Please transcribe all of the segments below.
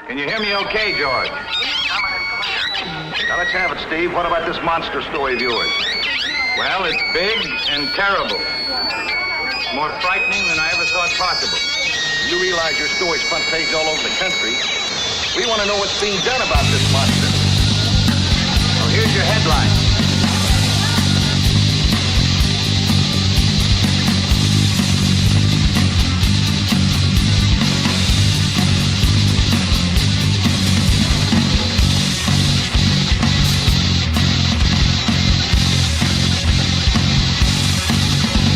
Can you hear me okay, George? Now, let's have it, Steve. What about this monster story of yours? Well, it's big and terrible. It's more frightening than I ever thought possible. You realize your story's front page all over the country. We want to know what's being done about this monster. Well, here's your headline.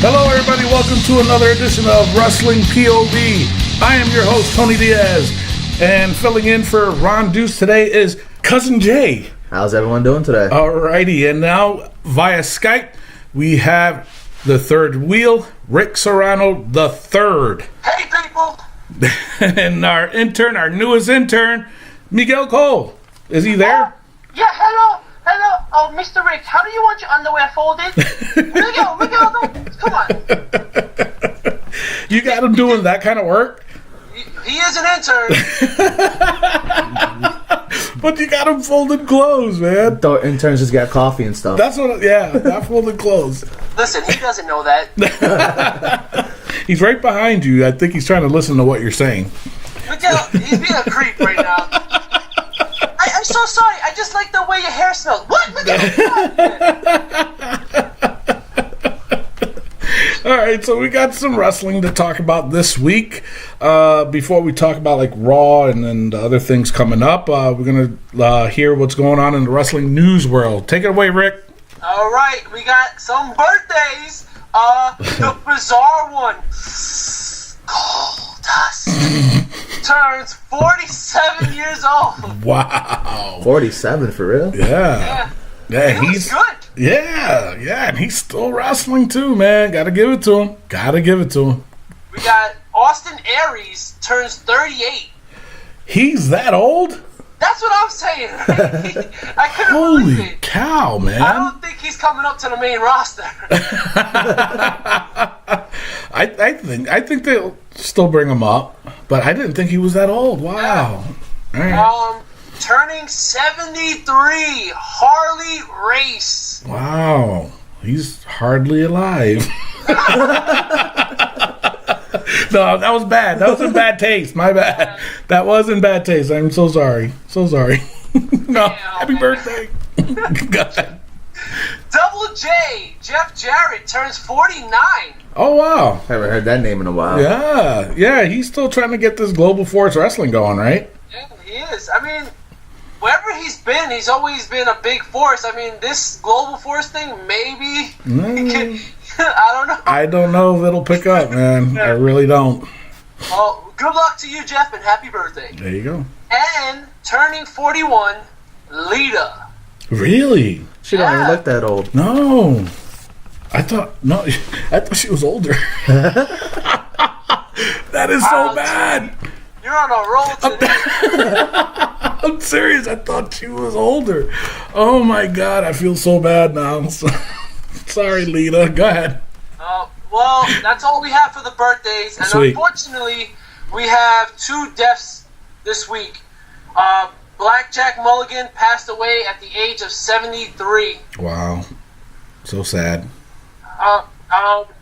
Hello, everybody. Welcome to another edition of Wrestling POV. I am your host, Tony Diaz, and filling in for Ron Deuce today is Cousin Jay. How's everyone doing today? Alrighty, and now via Skype, we have the third wheel, Rick Serrano the third. Hey, people! And our intern, our newest intern, Miguel Cole. Is he there? Yeah, hello. Oh, Mr. Rick, how do you want your underwear folded? Miguel, come on. You got him doing that kind of work? He is an intern. But you got him folding clothes, man. The interns just got coffee and stuff. That's what, yeah, not folding clothes. Listen, he doesn't know that. He's right behind you. I think he's trying to listen to what you're saying. Miguel, he's being a creep right now. I'm so sorry. I just like the way your hair smells. What? Miguel? All right, so we got some wrestling to talk about this week. Before we talk about like Raw and then the other things coming up, we're gonna hear what's going on in the wrestling news world. Take it away, Rick. All right, we got some birthdays. The bizarre one, Goldust, turns 47 years old. Wow, 47 for real? Yeah, He's good. Yeah, and he's still wrestling too, man. Gotta give it to him. We got Austin Aries turns 38. He's that old? That's what I'm saying. Right? I couldn't believe Holy it. cow, man! I don't think he's coming up to the main roster. I think they'll still bring him up, but I didn't think he was that old. Wow. All right. Turning 73, Harley Race. Wow, he's hardly alive. No, that was bad. That was in bad taste. My bad. That was in bad taste. I'm so sorry. No, happy birthday. Go ahead. Double J, Jeff Jarrett turns 49. Oh, wow. Haven't heard that name in a while. Yeah, he's still trying to get this Global Force Wrestling going, right? Yeah, he is. I mean, wherever he's been, he's always been a big force. I mean, this Global Force thing, maybe. I don't know if it'll pick up, man. I really don't. Well, good luck to you, Jeff, and happy birthday. There you go. And turning 41, Lita. Really? She don't even look that old. No. I thought she was older. That is so bad. You're on a roll today. I'm serious. I thought she was older. Oh my God, I feel so bad now. Sorry, Lita. Go ahead. Well, that's all we have for the birthdays. And Sweet. Unfortunately, we have 2 deaths this week. Blackjack Mulligan passed away at the age of 73. Wow. So sad.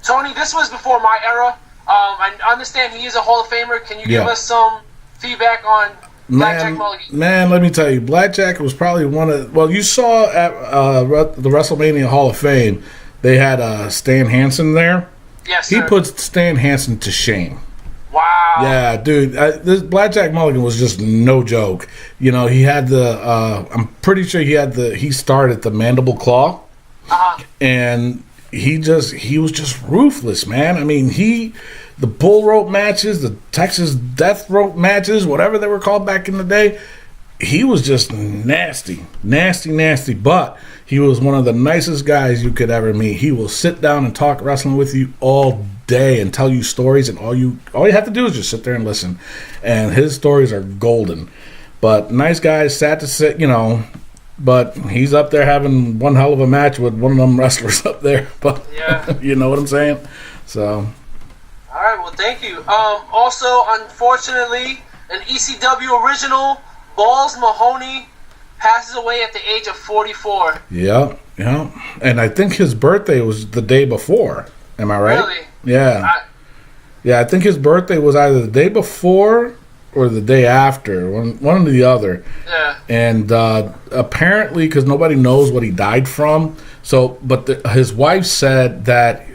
Tony, this was before my era. I understand he is a Hall of Famer. Can you give us some feedback on Blackjack Mulligan? Man, let me tell you, Blackjack was probably one of... Well, you saw at the WrestleMania Hall of Fame, they had Stan Hansen there. Yes, sir. He puts Stan Hansen to shame. Wow. Yeah, dude. This Blackjack Mulligan was just no joke. You know, he had the... I'm pretty sure he started the Mandible Claw. Uh-huh. And he was just ruthless, man. I mean, the bull rope matches, the Texas death rope matches, whatever they were called back in the day, he was just nasty. But he was one of the nicest guys you could ever meet. He will sit down and talk wrestling with you all day and tell you stories, and all you have to do is just sit there and listen. And his stories are golden. But nice guy, sad to sit, but he's up there having one hell of a match with one of them wrestlers up there. But yeah. You know what I'm saying? So. All right, well, thank you. Also, unfortunately, an ECW original, Balls Mahoney, passes away at the age of 44. Yeah. And I think his birthday was the day before. Am I right? Really? Yeah. I think his birthday was either the day before or the day after, one or the other. Yeah. And apparently, because nobody knows what he died from, his wife said that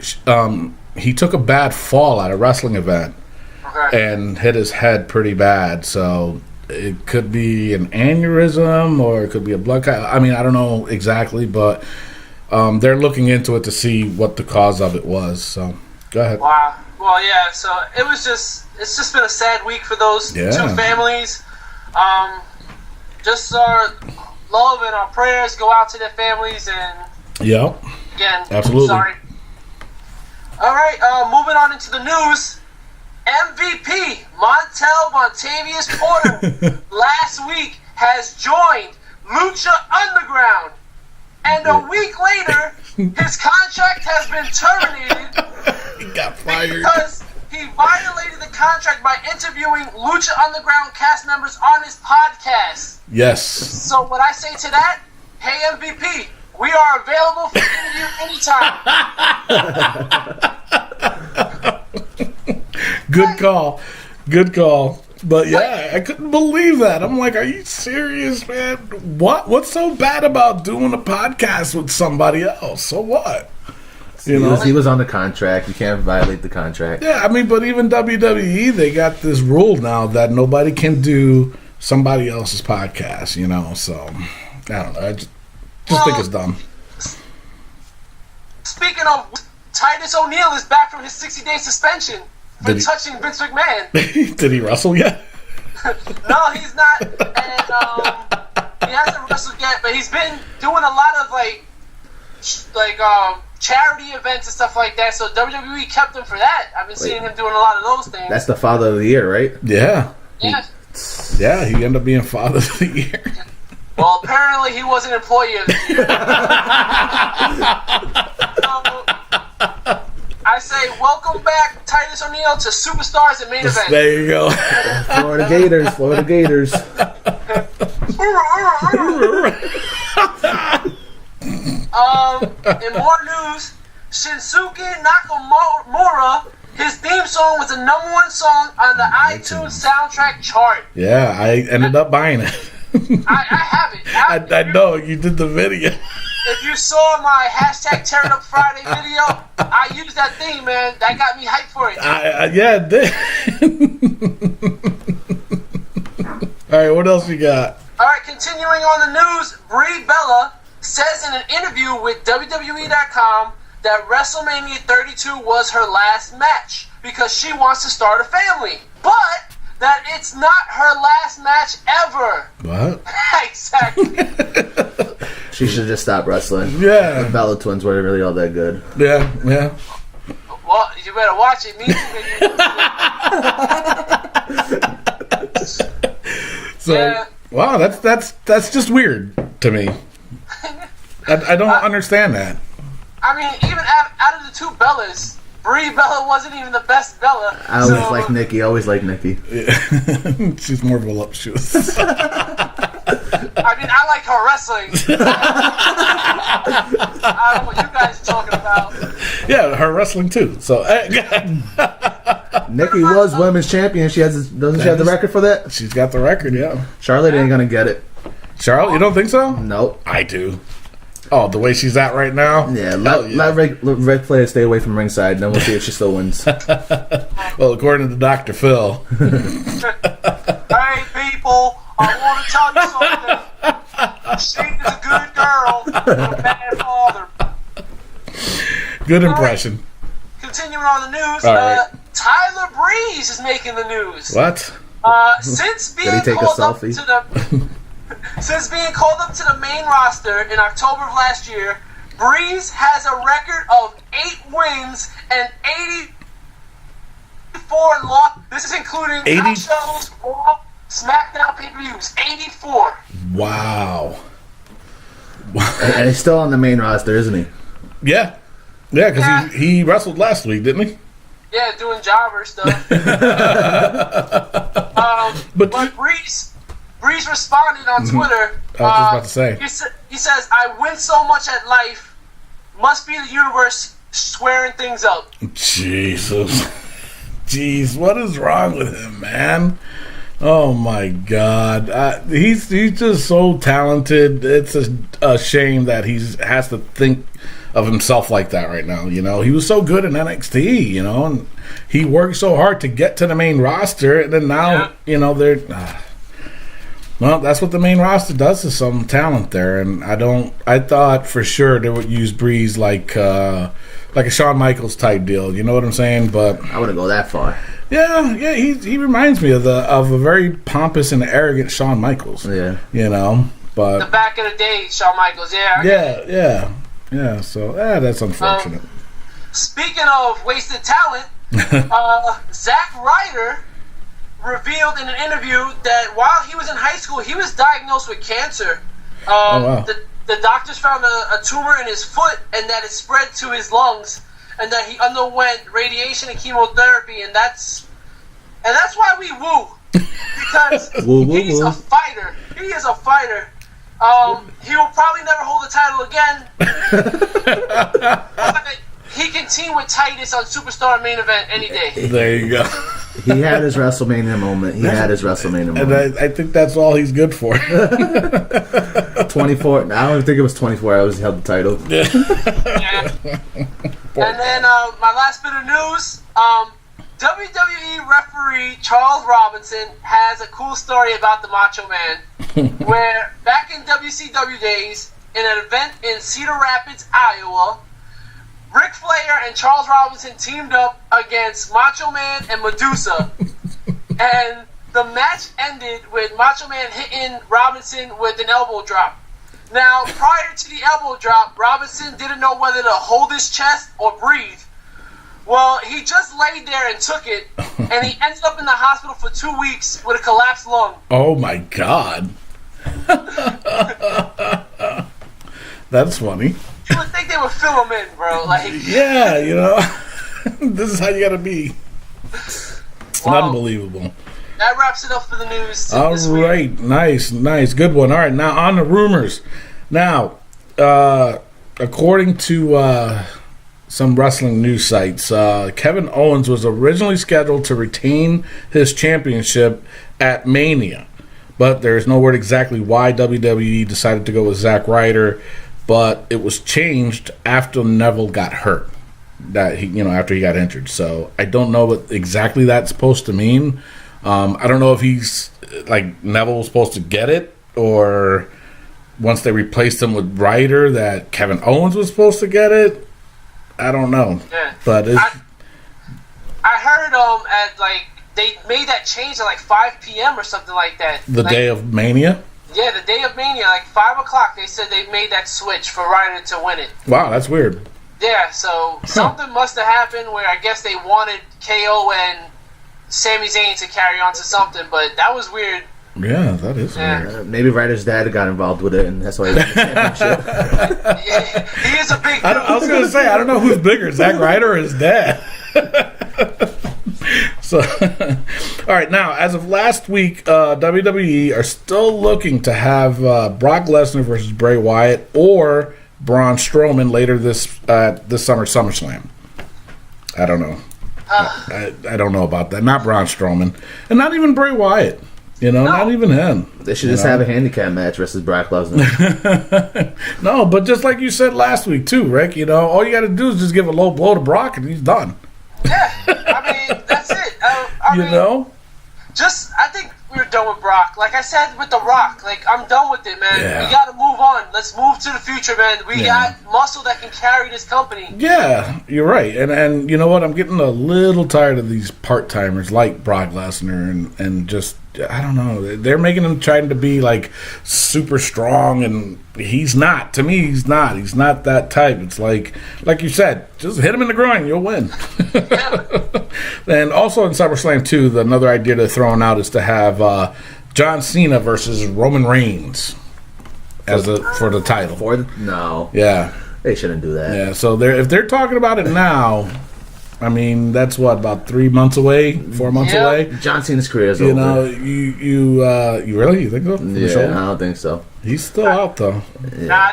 he took a bad fall at a wrestling event and hit his head pretty bad. So it could be an aneurysm or it could be a blood clot. I mean, I don't know exactly, but they're looking into it to see what the cause of it was. So go ahead. Wow. Well, yeah. So it's just been a sad week for those two families. Just our love and our prayers go out to their families. And again, absolutely. Sorry. All right. Moving on into the news. MVP Montavious Porter last week has joined Lucha Underground, and a week later, his contract has been terminated. He got fired because he violated the contract by interviewing Lucha Underground cast members on his podcast. Yes. So what I say to that, hey MVP, we are available for interview anytime. Good call. But yeah, I couldn't believe that. I'm like, are you serious, man? What's so bad about doing a podcast with somebody else? So what? He was on the contract. You can't violate the contract. Yeah, I mean, but even WWE, they got this rule now that nobody can do somebody else's podcast, so I don't know. I just think it's dumb. Speaking of, Titus O'Neil is back from his 60-day suspension for touching Vince McMahon. Did he wrestle yet? No, he's not. And he hasn't wrestled yet, but he's been doing a lot of charity events and stuff like that. So WWE kept him for that. I've been seeing him doing a lot of those things. That's the Father of the Year, right? Yeah. Yeah, he ended up being Father of the Year. Well, apparently he wasn't Employee of the Year. So, I say, welcome back, Titus O'Neil, to Superstars at Main Event. There you go. Florida Gators. In more news, Shinsuke Nakamura, his theme song was the #1 song on the iTunes soundtrack chart. Yeah, I ended up buying it. I have it. I know, you did the video. If you saw my hashtag Tear It Up Friday video, I used that theme, man. That got me hyped for it. Yeah, it did. All right, what else you got? All right, continuing on the news, Brie Bella says in an interview with WWE.com that WrestleMania 32 was her last match because she wants to start a family. But that it's not her last match ever. What? Exactly. She should just stop wrestling. Yeah. The Bella twins weren't really all that good. Yeah. Well, you better watch it. Me too. So, yeah. Wow, that's just weird to me. I don't understand that. I mean, even out of the two Bellas, Brie Bella wasn't even the best Bella. I always like Nikki. Yeah. She's more voluptuous. I mean, I like her wrestling. I don't know what you guys are talking about. Yeah, her wrestling too. So Nikki was women's champion. Doesn't she have the record for that? She's got the record. Yeah. Charlotte ain't gonna get it. Charlotte, you don't think so? Nope. I do. Oh, the way she's at right now? Yeah, let Ric Flair stay away from ringside, then we'll see if she still wins. Well, according to Dr. Phil. Hey, people, I want to tell you something. She is a good girl, a bad father. Good impression. Right. Continuing on the news, right. Tyler Breeze is making the news. What? Since being called up to the main roster in October of last year, Breeze has a record of 8 wins and 84 losses. This is including 80 shows, Raw, SmackDown pay-per-views. 84. Wow. And he's still on the main roster, isn't he? Yeah. Yeah, because he wrestled last week, didn't he? Yeah, doing jobber stuff. But Breeze responded on Twitter. I was just about to say. He says, "I win so much at life. Must be the universe squaring things up." Jesus. Jeez, what is wrong with him, man? Oh my God, he's just so talented. It's a shame that he has to think of himself like that right now. You know, he was so good in NXT. You know, and he worked so hard to get to the main roster, and then now you know they're. Well, that's what the main roster does to some talent there, and I thought for sure they would use Breeze like a Shawn Michaels type deal. You know what I'm saying? But I wouldn't go that far. Yeah, he reminds me of a very pompous and arrogant Shawn Michaels. Yeah, you know, but the back of the day, Shawn Michaels. Yeah. So that's unfortunate. Speaking of wasted talent, Zack Ryder revealed in an interview that while he was in high school, he was diagnosed with cancer. Wow. The doctors found a tumor in his foot, and that it spread to his lungs, and that he underwent radiation and chemotherapy, and that's why we woo, because he's a fighter. He is a fighter. He will probably never hold the title again. But he can team with Titus on Superstar Main Event any day. There you go. He had his WrestleMania moment. And I think that's all he's good for. 24. I don't think it was 24 hours he held the title. Yeah. And then my last bit of news. WWE referee Charles Robinson has a cool story about the Macho Man, where back in WCW days, in an event in Cedar Rapids, Iowa, Ric Flair and Charles Robinson teamed up against Macho Man and Medusa, and the match ended with Macho Man hitting Robinson with an elbow drop. Now, prior to the elbow drop, Robinson didn't know whether to hold his chest or breathe. Well, he just laid there and took it, and he ended up in the hospital for 2 weeks with a collapsed lung. Oh my God. That's funny. You would think they would fill him in, bro. Like, yeah, you know, this is how you gotta be. It's unbelievable. That wraps it up for the news. All right, nice, good one. All right, now on the rumors. Now, according to some wrestling news sites, Kevin Owens was originally scheduled to retain his championship at Mania, but there's no word exactly why WWE decided to go with Zack Ryder. But it was changed after Neville got hurt. After he got injured. So I don't know what exactly that's supposed to mean. I don't know if he's like Neville was supposed to get it, or once they replaced him with Ryder, that Kevin Owens was supposed to get it. I don't know. Yeah. But I heard at they made that change at like 5 p.m. or something like that. The day of Mania. Yeah, the day of Mania, like 5 o'clock, they said they made that switch for Ryder to win it. Wow, that's weird. Yeah, so something must have happened where I guess they wanted KO and Sami Zayn to carry on to something, but that was weird. Yeah, that is weird. Maybe Ryder's dad got involved with it, and that's why he won the championship. Yeah, he is a big dude. I was going to say, I don't know who's bigger, Zack Ryder or his dad. So, all right, now, as of last week, WWE are still looking to have Brock Lesnar versus Bray Wyatt or Braun Strowman later this summer SummerSlam. I don't know. I don't know about that. Not Braun Strowman. And not even Bray Wyatt. Not even him. They should just have a handicap match versus Brock Lesnar. No, but just like you said last week, too, Rick, all you got to do is just give a low blow to Brock and he's done. Yeah, I mean, that's it. I think we're done with Brock. Like I said with The Rock, I'm done with it, man. Yeah. We got to move on. Let's move to the future, man. We got muscle that can carry this company. Yeah, you're right. And you know what? I'm getting a little tired of these part-timers like Brock Lesnar and just, I don't know. They're making him trying to be, super strong, and he's not. To me, he's not. He's not that type. It's like you said, just hit him in the groin, you'll win. And also in SummerSlam, too, another idea they're throwing out is to have John Cena versus Roman Reigns for the title. No. Yeah. They shouldn't do that. Yeah, so if they're talking about it now, I mean, that's what, about 3 months away, 4 months Yeah. away. John Cena's career is You over. know, you really, you think so? From the Yeah, shoulder? I don't think so. He's still out though. Nah, I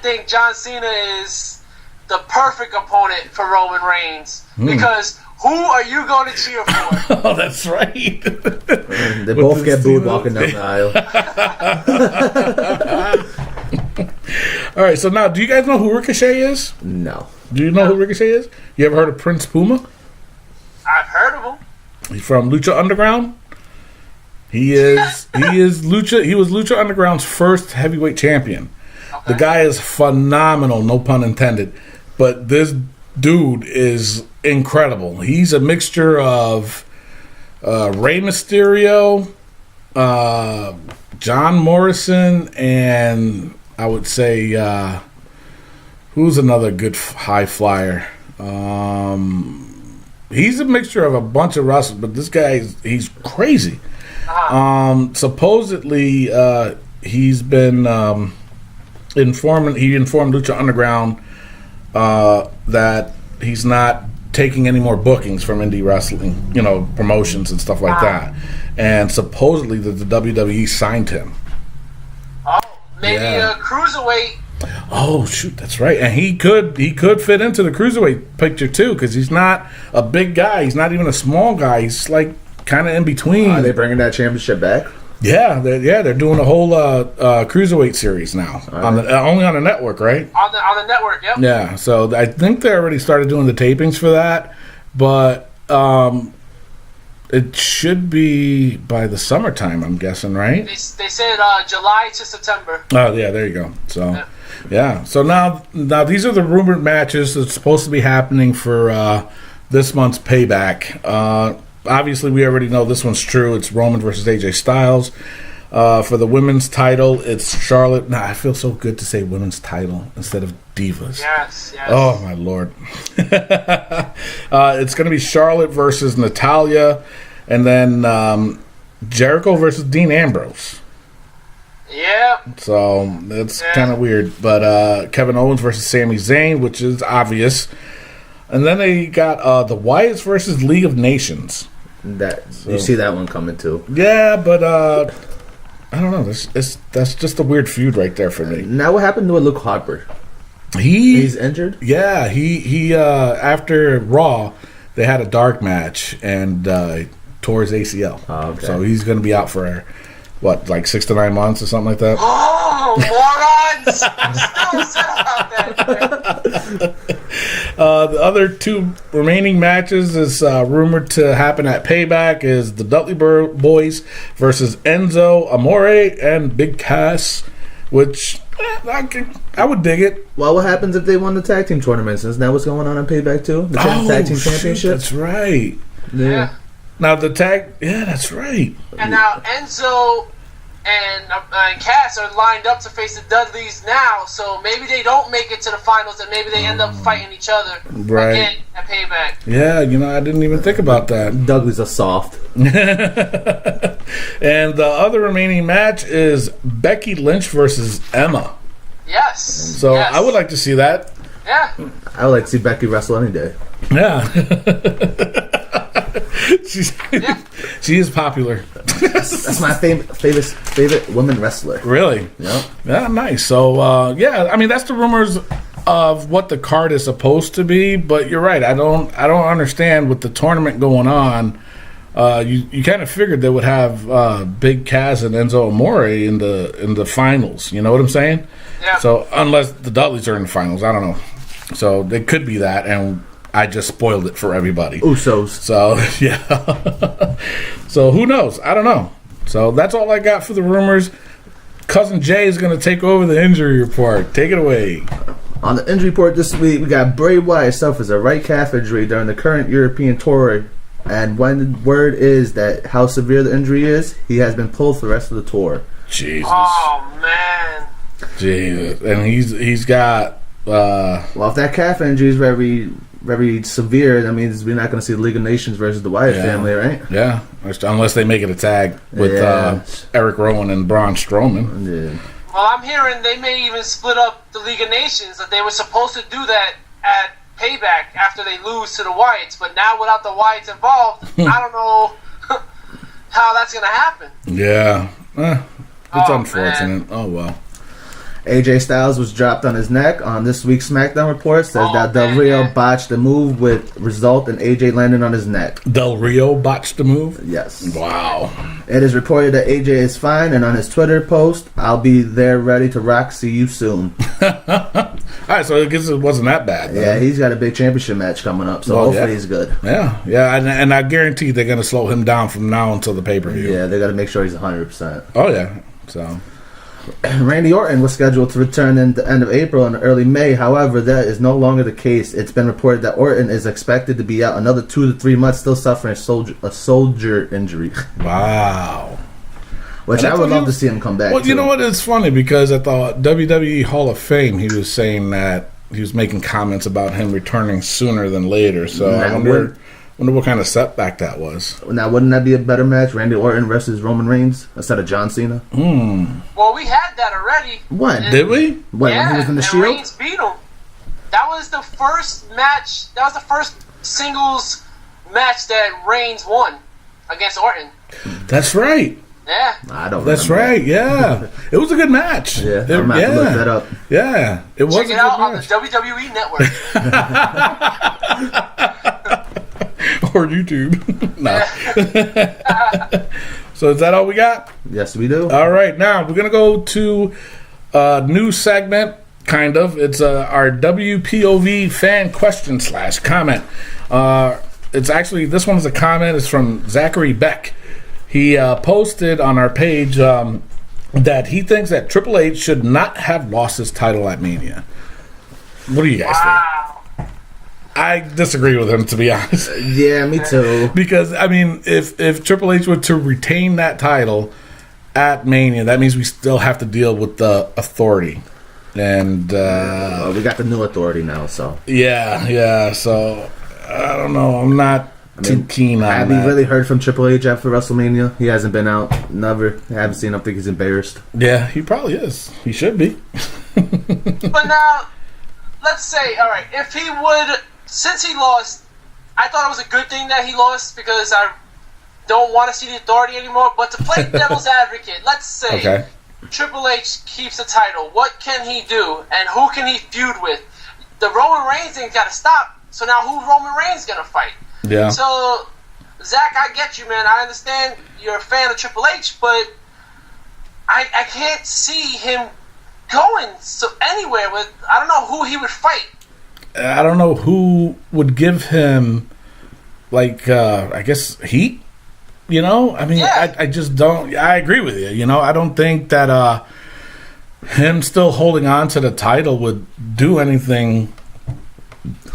think John Cena is the perfect opponent for Roman Reigns because who are you going to cheer for? Oh, that's right. They both get booed walking down the aisle. All right, so now, do you guys know who Ricochet is? No. Do you know who Ricochet is? You ever heard of Prince Puma? I've heard of him. He's from Lucha Underground. He was Lucha Underground's first heavyweight champion. The guy is phenomenal, no pun intended. But this dude is incredible. He's a mixture of Rey Mysterio, John Morrison, and I would say who's another good high flyer? He's a mixture of a bunch of wrestlers, but this guy he's crazy. Supposedly he's been informed Lucha Underground that he's not taking any more bookings from indie wrestling, promotions and stuff like that. And supposedly the WWE signed him. Oh, maybe Yeah. a cruiserweight. Oh shoot, that's right. And he could fit into the cruiserweight picture too, because he's not a big guy. He's not even a small guy. He's like kind of in between. Are they bringing that championship back? Yeah, they're doing a whole cruiserweight series now only on the network, right? On the network, yep. Yeah, so I think they already started doing the tapings for that, but it should be by the summertime, I'm guessing, right? They said July to September. Oh yeah, there you go. So yeah, so now these are the rumored matches that's supposed to be happening for this month's Payback. Obviously, we already know this one's true. It's Roman versus AJ Styles. For the women's title, it's Charlotte. Nah, I feel so good to say women's title instead of divas. Yes. Oh, my Lord. It's going to be Charlotte versus Natalya. And then Jericho versus Dean Ambrose. Yeah. So that's kind of weird. But Kevin Owens versus Sami Zayn, which is obvious. And then they got the Wyatts versus League of Nations. You see that one coming too. Yeah, but I don't know. That's just a weird feud right there for me. Now what happened to Luke Harper? He's injured? Yeah, he after Raw, they had a dark match and tore his ACL. Oh, okay. So he's going to be out for, what, like 6 to 9 months or something like that? Oh, morons! I'm still upset about that. The other 2 remaining matches is rumored to happen at Payback is the Dudley Boys versus Enzo Amore and Big Cass, which I would dig it. Well, what happens if they won the tag team tournaments? Isn't that what's going on Payback too? The tag team championship? Shoot, that's right. Yeah. Now the tag, that's right. And now Enzo and Cass are lined up to face the Dudleys now, so maybe they don't make it to the finals, and maybe they end up fighting each other again at Payback. Yeah, I didn't even think about that. Dudleys are soft. And the other remaining match is Becky Lynch versus Emma. Yes. So yes. I would like to see that. Yeah. I would like to see Becky wrestle any day. Yeah. She is popular. That's my favorite woman wrestler. Really? Yep. Yeah, nice. So, I mean, that's the rumors of what the card is supposed to be. But you're right. I don't understand with the tournament going on. You kind of figured they would have Big Cass and Enzo Amore in the finals. You know what I'm saying? Yeah. So unless the Dudleys are in the finals, I don't know. So it could be that, and I just spoiled it for everybody. Usos. So yeah. So who knows? I don't know. So that's all I got for the rumors. Cousin Jay is going to take over the injury report. Take it away. On the injury report this week, we got Bray Wyatt suffers a right calf injury during the current European tour. And when the word is that how severe the injury is, he has been pulled for the rest of the tour. Jesus. Oh man. Jesus. And he's got well, if that calf injury is very, very severe, that means we're not going to see the League of Nations versus the Wyatt family, right? Yeah. Unless they make it a tag with Eric Rowan and Braun Strowman. Yeah. Well, I'm hearing they may even split up the League of Nations. That they were supposed to do that at payback after they lose to the Wyatts. But now without the Wyatts involved, I don't know how that's going to happen. Yeah. It's unfortunate. Man. Oh, well. AJ Styles was dropped on his neck on this week's SmackDown report. Says that Del Rio botched the move with result in AJ landing on his neck. Del Rio botched the move? Yes. Wow. It is reported that AJ is fine, and on his Twitter post, "I'll be there ready to rock. See you soon." All right, so I guess it wasn't that bad. Yeah, he's got a big championship match coming up, so hopefully he's good. Yeah, and I guarantee they're going to slow him down from now until the pay-per-view. Yeah, they got to make sure he's 100%. Oh, yeah. So Randy Orton was scheduled to return in the end of April and early May. However, that is no longer the case. It's been reported that Orton is expected to be out another 2 to 3 months, still suffering a soldier injury. Wow. Which I would love to see him come back. Well, you know what? It's funny because at the WWE Hall of Fame, he was saying that he was making comments about him returning sooner than later. So I wonder what kind of setback that was. Now, wouldn't that be a better match? Randy Orton versus Roman Reigns instead of John Cena? Well, we had that already. When? Did we? When he was in the Shield? Reigns beat him. That was the first match. That was the first singles match that Reigns won against Orton. That's right. Yeah. I don't That's remember. right, yeah. It was a good match. Yeah, I'm going to have to look that up. Yeah, it was Check a it good out on the match. WWE Network. Or YouTube. No. So is that all we got? Yes, we do. All right, now we're going to go to a new segment, kind of. It's our WPOV fan question / comment. It's actually, this one is a comment. It's from Zachary Beck. He posted on our page that he thinks that Triple H should not have lost his title at Mania. What do you guys think? I disagree with him, to be honest. Yeah, me too. Because, I mean, if Triple H were to retain that title at Mania, that means we still have to deal with the authority. And Well, we got the new authority now, so. yeah. So, I don't know. I'm not too keen on have that. we really heard from Triple H after WrestleMania? He hasn't been out. Never. I haven't seen him. I think he's embarrassed. Yeah, he probably is. He should be. But now, let's say, all right, if he would, since he lost, I thought it was a good thing that he lost because I don't want to see the authority anymore. But to play devil's advocate, let's say Triple H keeps the title. What can he do, and who can he feud with? The Roman Reigns thing's got to stop. So now, who Roman Reigns gonna fight? Yeah. So, Zach, I get you, man. I understand you're a fan of Triple H, but I can't see him going anywhere with. I don't know who he would fight. I don't know who would give him, like, I guess, heat. You know? I mean, Yeah. I just don't. I agree with you. You know, I don't think that him still holding on to the title would do anything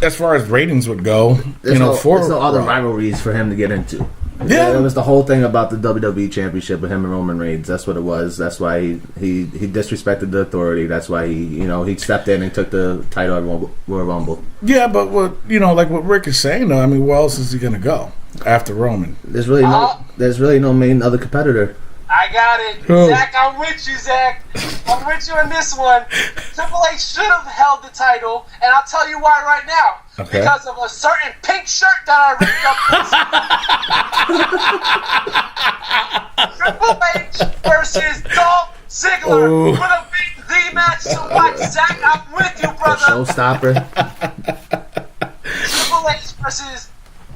as far as ratings would go. There's no other Raw. rivalries for him to get into. Yeah. It was the whole thing about the WWE Championship with him and Roman Reigns. That's what it was. That's why he disrespected the authority. That's why he stepped in and took the title at Royal Rumble. Yeah, but what Rick is saying though, I mean, where else is he gonna go after Roman? There's really no main other competitor. I got it. Who? Zach, I'm with you, Zach. I'm with you on this one. Triple H should have held the title, and I'll tell you why right now. Okay. Because of a certain pink shirt that I ripped up. Triple H versus Dolph Ziggler would have been the match to watch. Zach, I'm with you, brother. Showstopper. Triple H versus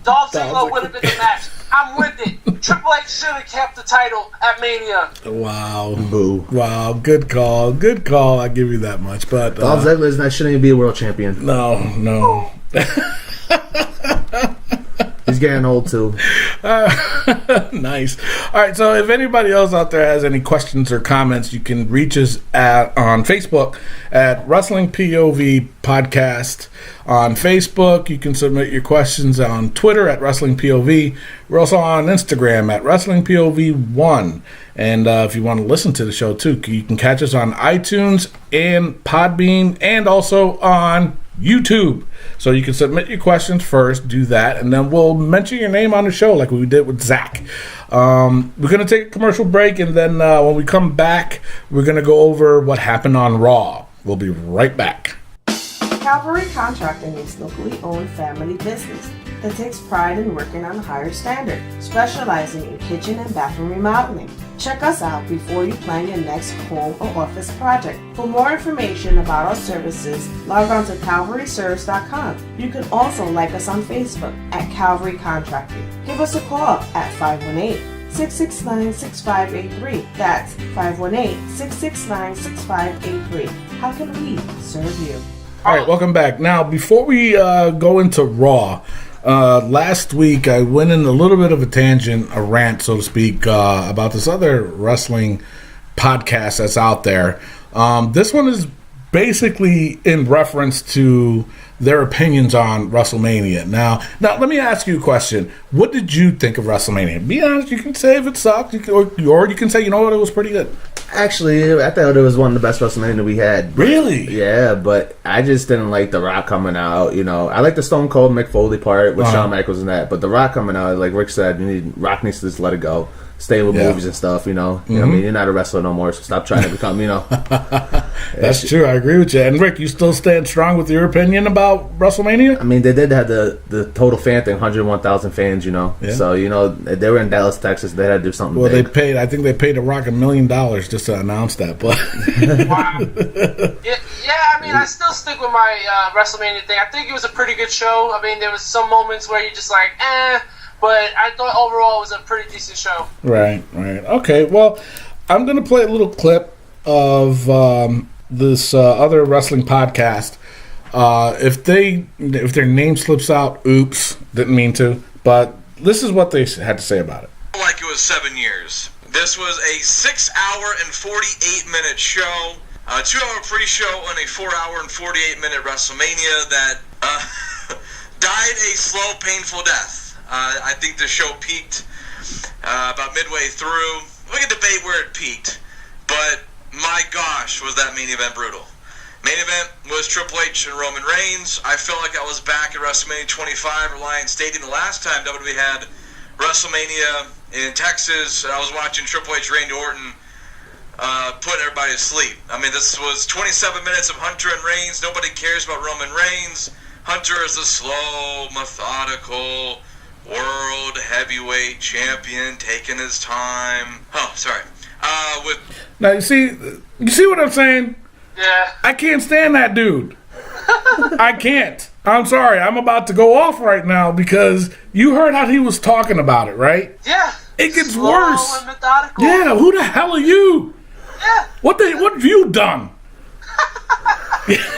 Dolph Ziggler would have been the match. I'm with it. Triple H should have kept the title at Mania. Wow. Boo. Wow. Good call. Good call. I give you that much. But Dolph Ziggler shouldn't even be a world champion. No. He's getting old too. Nice. All right. So if anybody else out there has any questions or comments, you can reach us on Facebook at Wrestling POV Podcast. On Facebook, you can submit your questions on Twitter at Wrestling POV. We're also on Instagram at Wrestling POV1. And if you want to listen to the show too, you can catch us on iTunes and Podbean and also on YouTube. So you can submit your questions first, do that, and then we'll mention your name on the show like we did with Zach. We're going to take a commercial break, and then when we come back, we're going to go over what happened on Raw. We'll be right back. Cavalry Contracting is locally owned family business that takes pride in working on a higher standard, specializing in kitchen and bathroom remodeling. Check us out before you plan your next home or office project. For more information about our services, log on to calvaryservice.com. You can also like us on Facebook at Calvary Contracting. Give us a call at 518-669-6583. That's 518-669-6583. How can we serve you? All right, welcome back. Now, before we go into Raw, last week I went in a little bit of a tangent, a rant, so to speak, about this other wrestling podcast that's out there. This one is basically in reference to their opinions on WrestleMania. Now, let me ask you a question. What did you think of WrestleMania? Be honest, you can say if it sucked, or you can say, you know what, it was pretty good. Actually, I thought it was one of the best WrestleMania we had. Really? Yeah, but I just didn't like The Rock coming out. You know, I like the Stone Cold Mick Foley part with Shawn Michaels and that, but The Rock coming out, like Rick said, Rock needs to just let it go. Stay with movies and stuff, you know. You know what I mean? You're not a wrestler no more, so stop trying to become, you know. That's true. I agree with you. And Rick, you still stand strong with your opinion about WrestleMania? I mean, they did have the total fan thing, 101,000 fans, you know. Yeah. So, you know, they were in Dallas, Texas. They had to do something big. I think they paid The Rock $1 million just to announce that. But wow. Yeah, I mean, I still stick with my WrestleMania thing. I think it was a pretty good show. I mean, there was some moments where you're just like, but I thought overall it was a pretty decent show. Right. Okay, well, I'm going to play a little clip of this other wrestling podcast. If their name slips out, oops, didn't mean to. But this is what they had to say about it. Like it was 7 years. This was a 6 hour and 48 minute show, a 2 hour pre-show, and a 4 hour and 48 minute WrestleMania that died a slow, painful death. I think the show peaked about midway through. We can debate where it peaked, but my gosh, was that main event brutal. Main event was Triple H and Roman Reigns. I felt like I was back at WrestleMania 25 Reliance Stadium the last time WWE had WrestleMania in Texas, and I was watching Triple H, Randy Orton putting everybody to sleep. I mean, this was 27 minutes of Hunter and Reigns. Nobody cares about Roman Reigns. Hunter is the slow, methodical world heavyweight champion taking his time. Oh, sorry. Now you see what I'm saying? Yeah. I can't stand that dude. I can't. I'm sorry. I'm about to go off right now because you heard how he was talking about it, right? Yeah. It gets slow worse. And methodical. Yeah. Who the hell are you? Yeah. What have you done?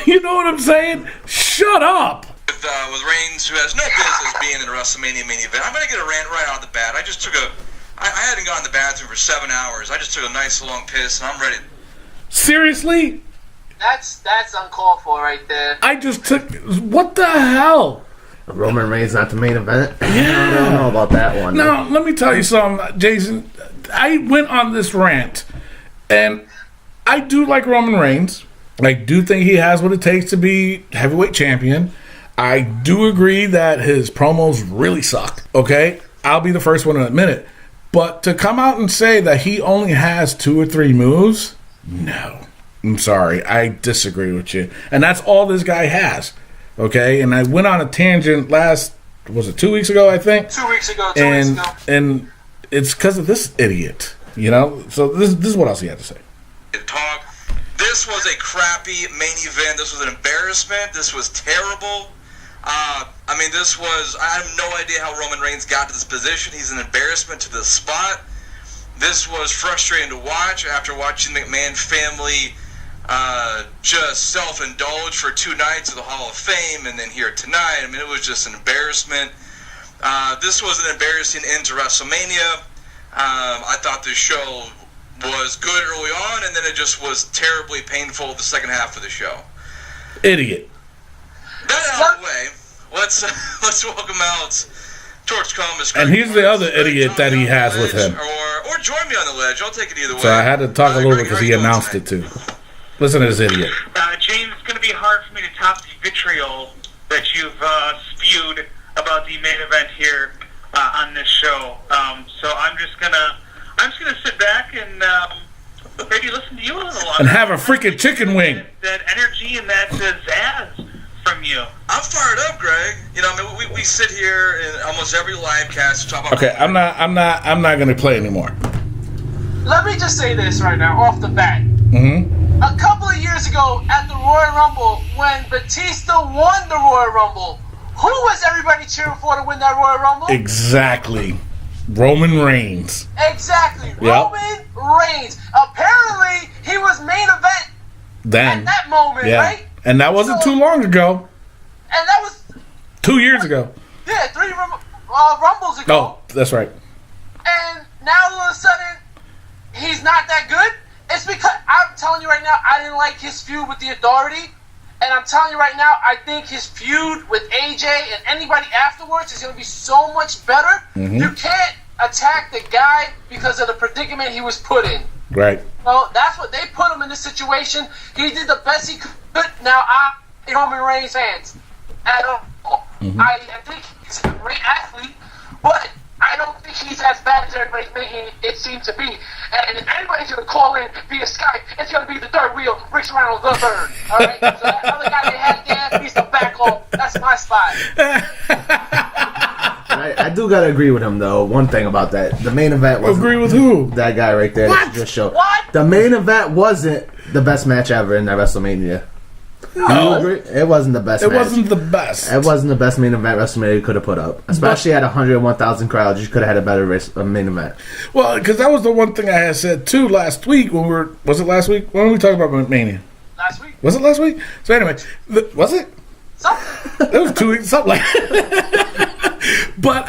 You know what I'm saying? Shut up. With Reigns, who has no business being in a WrestleMania main event. I'm going to get a rant right out of the bat. I hadn't gone to the bathroom for 7 hours. I just took a nice long piss, and I'm ready. Seriously? That's uncalled for right there. I just took... What the hell? Roman Reigns not the main event? Yeah. I don't know about that one. Now, let me tell you something, Jason. I went on this rant, and I do like Roman Reigns. I do think he has what it takes to be heavyweight champion. I do agree that his promos really suck, okay? I'll be the first one to admit it. But to come out and say that he only has 2 or 3 moves, no. I'm sorry. I disagree with you. And that's all this guy has, okay? And I went on a tangent was it 2 weeks ago, I think? 2 weeks ago, And it's because of this idiot, you know? So this is what else he had to say. Talk. This was a crappy main event. This was an embarrassment. This was terrible. I have no idea how Roman Reigns got to this position. He's an embarrassment to the spot. This was frustrating to watch after watching the McMahon family just self-indulge for 2 nights of the Hall of Fame and then here tonight. I mean, it was just an embarrassment. This was an embarrassing end to WrestleMania. I thought this show was good early on, and then it just was terribly painful the second half of the show. Idiot. That out of the way, let's welcome out Torch Comus. And he's the other idiot that he has with him. Or join me on the ledge. I'll take it either way. So I had to talk a little bit because he announced it too. Listen to this idiot. James, it's going to be hard for me to top the vitriol that you've spewed about the main event here on this show. So I'm just gonna sit back and maybe listen to you a little longer. And have a freaking chicken wing. That energy and that zazz you? I'm fired up, Greg. You know, I mean, we sit here in almost every live cast to talk about. Okay, I'm not going to play anymore. Let me just say this right now, off the bat. Mm-hmm. A couple of years ago at the Royal Rumble, when Batista won the Royal Rumble, who was everybody cheering for to win that Royal Rumble? Exactly. Roman Reigns. Exactly. Yep. Roman Reigns. Apparently, he was main event Then. at that moment, Yeah. right? And that wasn't So- too long ago. And that was, 2 years ago. yeah, 3 Rumbles ago. Oh, that's right. And now all of a sudden, he's not that good. It's because, I'm telling you right now, I didn't like his feud with the Authority. And I'm telling you right now, I think his feud with AJ and anybody afterwards is going to be so much better. Mm-hmm. You can't attack the guy because of the predicament he was put in. Right. Well, that's what they put him in this situation. He did the best he could. Now, I'm a Roman Reigns fans at all. Mm-hmm. I think he's a great athlete, but I don't think he's as bad as everybody's making it seem to be. And if anybody's going to call in via Skype, it's going to be the third wheel, Rick Serrano the third. All right? So that other guy they had there, he's the backhaul. That's my spot. I do gotta agree with him though. One thing about that, the main event wasn't Agree with who? that guy right there. What? Just showed. What? The main event wasn't the best match ever in that WrestleMania. You No. agree? It wasn't the best. It match. wasn't the best. It wasn't the best main event WrestleMania could have put up, especially at 101,000 crowds. You could have had a better main event. Well, because that was the one thing I had said too last week when we were. Was it last week? When were we talking about Mania? Last week. Was it last week? So anyway, was it? Something. It was 2 weeks, something like that. But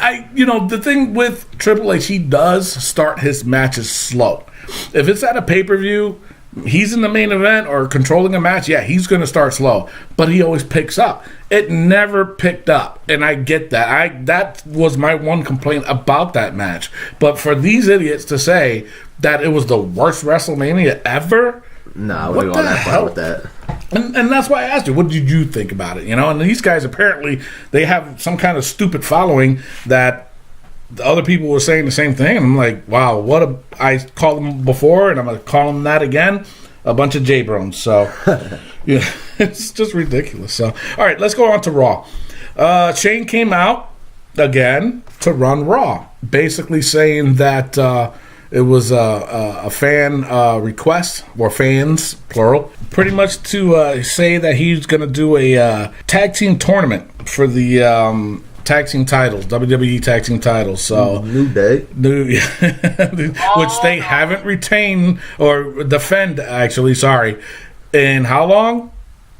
the thing with Triple H, he does start his matches slow. If it's at a pay-per-view, he's in the main event or controlling a match, yeah, he's going to start slow. But he always picks up. It never picked up, and I get that. That was my one complaint about that match. But for these idiots to say that it was the worst WrestleMania ever, No, I what wouldn't go the that far hell? with that. and that's why I asked you, what did you think about it? And these guys apparently they have some kind of stupid following that the other people were saying the same thing, and I'm like, wow, I called them before, and I'm gonna call them that again. A bunch of J-Brons. So yeah, it's just ridiculous. So all right, let's go on to Raw. Shane came out again to run Raw, basically saying that it was a fan request, or fans, plural, pretty much to say that he's going to do a tag team tournament for the tag team titles, WWE tag team titles. So New Day. Which they haven't retained or defend, actually, sorry. In how long?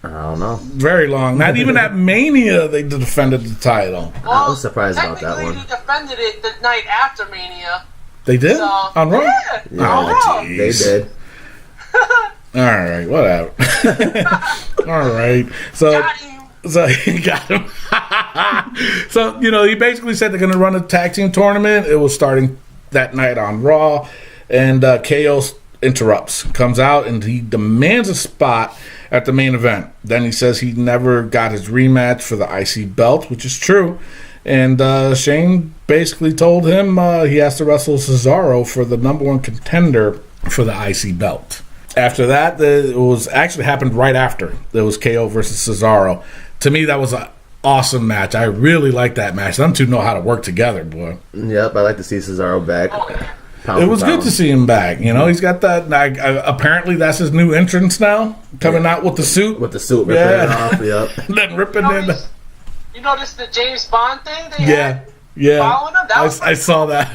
I don't know. Very long. Not even at Mania they defended the title. I was surprised about that technically, one. They defended it the night after Mania. They did? So, On Raw? Yeah. Yeah, on Raw. geez. They did. All right, whatever. All right. So he got him. So, he basically said they're going to run a tag team tournament. It was starting that night on Raw. And KO interrupts, comes out, and he demands a spot at the main event. Then he says he never got his rematch for the IC belt, which is true. And Shane basically told him he has to wrestle Cesaro for the number one contender for the IC belt. After that, it was actually happened right after. There was KO versus Cesaro. To me, that was an awesome match. I really like that match. Them two know how to work together, boy. Yep, I like to see Cesaro back. It was good to see him back. He's got that. Apparently, that's his new entrance now, coming out with the suit. With the suit ripping it off, yep. Then ripping it. You noticed the James Bond thing they had? Yeah. Following him? That was I saw that.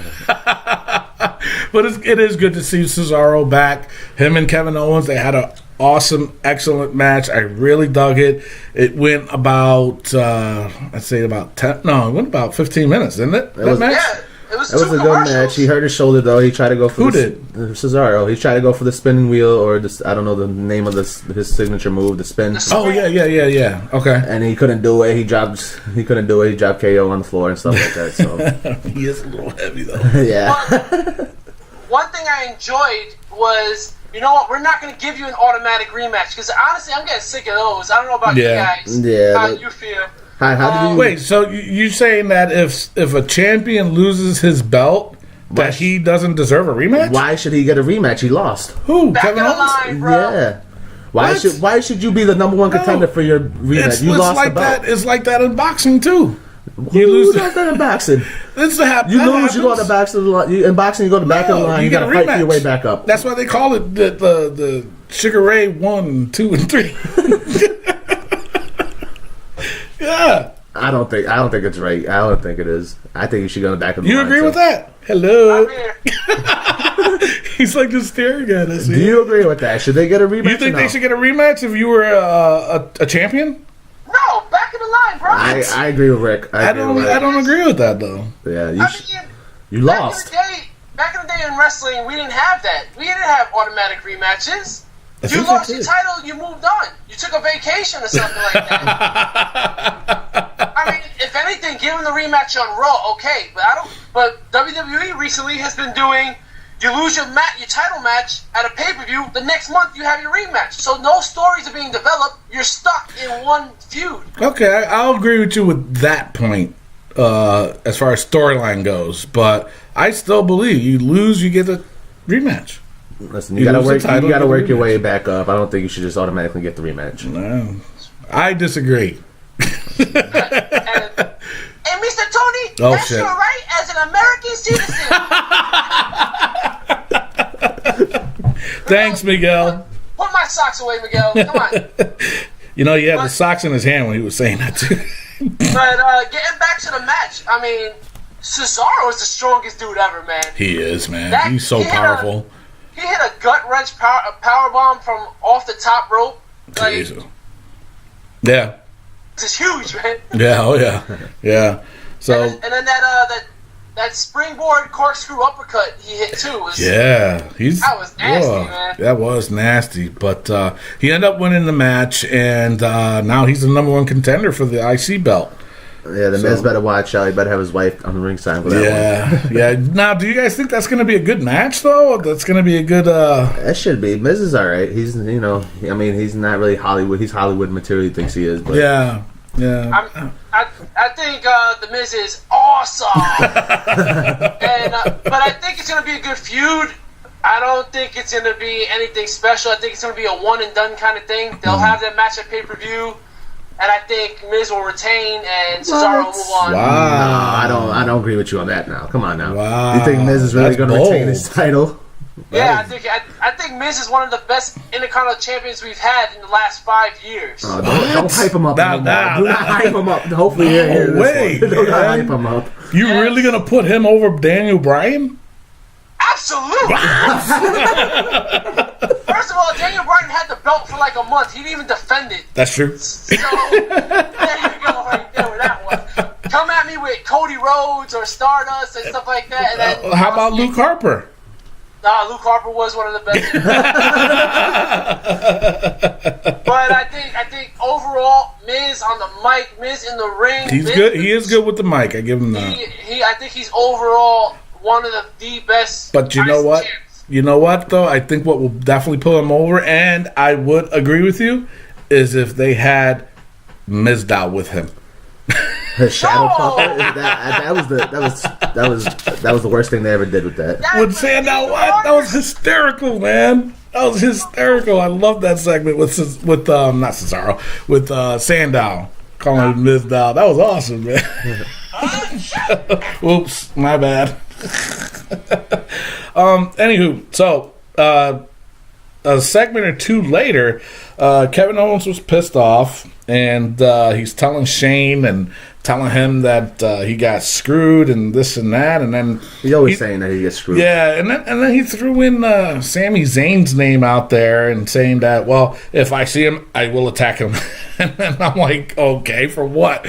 But it is good to see Cesaro back. Him and Kevin Owens, they had an awesome, excellent match. I really dug it. It went about, I'd say about 15 minutes, didn't it? That match? Yeah. It was a good match. He hurt his shoulder though. He tried to go for Who did? Cesaro. He tried to go for the spinning wheel, or this, I don't know the name of his signature move, the spin. Oh yeah. Okay. And he couldn't do it. He couldn't do it. He dropped KO on the floor and stuff like that. So he is a little heavy though. Yeah. One thing I enjoyed was, you know what? We're not going to give you an automatic rematch because honestly, I'm getting sick of those. I don't know about you guys. Yeah. How you feel? How did you wait? So you saying that if a champion loses his belt, that he doesn't deserve a rematch? Why should he get a rematch? He lost. Who? Back Kevin in the Owens? line, bro. Yeah. Why should you be the number one contender for your rematch? You lost like the belt. that. It's like that in boxing too. Who does that in boxing? You lose, you go to the back of the line. In boxing, you go to the back of the line. You got to fight for your way back up. That's why they call it the Sugar Ray 1, 2, and 3. Yeah. I don't think it's right. I don't think it is. I think you should go to the back of the line. You agree with that? Hello. He's like just staring at us. Do you agree with that? Should they get a rematch? You think they should get a rematch if you were a champion? No, back in the line, bro. I agree with Rick. I don't agree with that though. Yeah, you lost. Back in the day in wrestling, we didn't have that. We didn't have automatic rematches. You lost your title, you moved on. You took a vacation or something like that. I mean, if anything, give him the rematch on Raw, okay. But WWE recently has been doing. You lose your title match at a pay-per-view. The next month, you have your rematch. So no stories are being developed. You're stuck in one feud. Okay, I'll agree with you with that point as far as storyline goes. But I still believe you lose, you get a rematch. Listen, you gotta work your way back up. I don't think you should just automatically get the rematch. No, I disagree. And Mr. Tony, that's your right as an American citizen. Thanks, Miguel. Put my socks away, Miguel. Come on. You know, he had the socks in his hand when he was saying that too. But getting back to the match, I mean, Cesaro is the strongest dude ever, man. He is, man. He's so powerful. He hit a gut wrench power bomb from off the top rope. Jesus. Yeah. It's huge, man. Yeah. Oh yeah. Yeah. So. And then that springboard corkscrew uppercut he hit too. That was nasty, man. That was nasty. But he ended up winning the match, and now he's the number one contender for the IC belt. Yeah, Miz better watch out. He better have his wife on the ringside for that one. Yeah. Now, do you guys think that's going to be a good match, though? That's going to be a good... That should be. Miz is all right. He's, he's not really Hollywood. He's Hollywood material he thinks he is. But yeah. I think the Miz is awesome. But I think it's going to be a good feud. I don't think it's going to be anything special. I think it's going to be a one-and-done kind of thing. They'll have that match at pay-per-view. And I think Miz will retain and Cesaro will move on. Wow. No, I don't agree with you on that now. Come on now. Wow. You think Miz is really going to retain his title? Yeah, I think Miz is one of the best Intercontinental champions we've had in the last 5 years. Don't hype him up anymore. Do not hype him up. Hopefully you're here this one. Don't hype him up. You really going to put him over Daniel Bryan? Absolutely. First of all, Daniel Bryan had the belt for like a month. He didn't even defend it. That's true. So, there you go right there with that one. Come at me with Cody Rhodes or Stardust and stuff like that. And then, how about Luke Harper? Luke Harper was one of the best. But I think overall, Miz on the mic, Miz in the ring. He's good. He is good with the mic. I give him that. I think he's overall one of the best. But you know what? You know what, though? I think what will definitely pull him over, and I would agree with you, is if they had Mizdow with him. His shadow puppet. That was the worst thing they ever did with that. With Sandow, what? That was hysterical, man. That was hysterical. I love that segment with not Cesaro, with Sandow calling him Mizdow. That was awesome, man. Oops, my bad. Anywho, so a segment or two later, Kevin Owens was pissed off, and he's telling Shane and telling him that he got screwed and this and that, and then he's always saying that he gets screwed. Yeah, and then he threw in Sami Zayn's name out there and saying that, well, if I see him, I will attack him. And I'm like, okay, for what?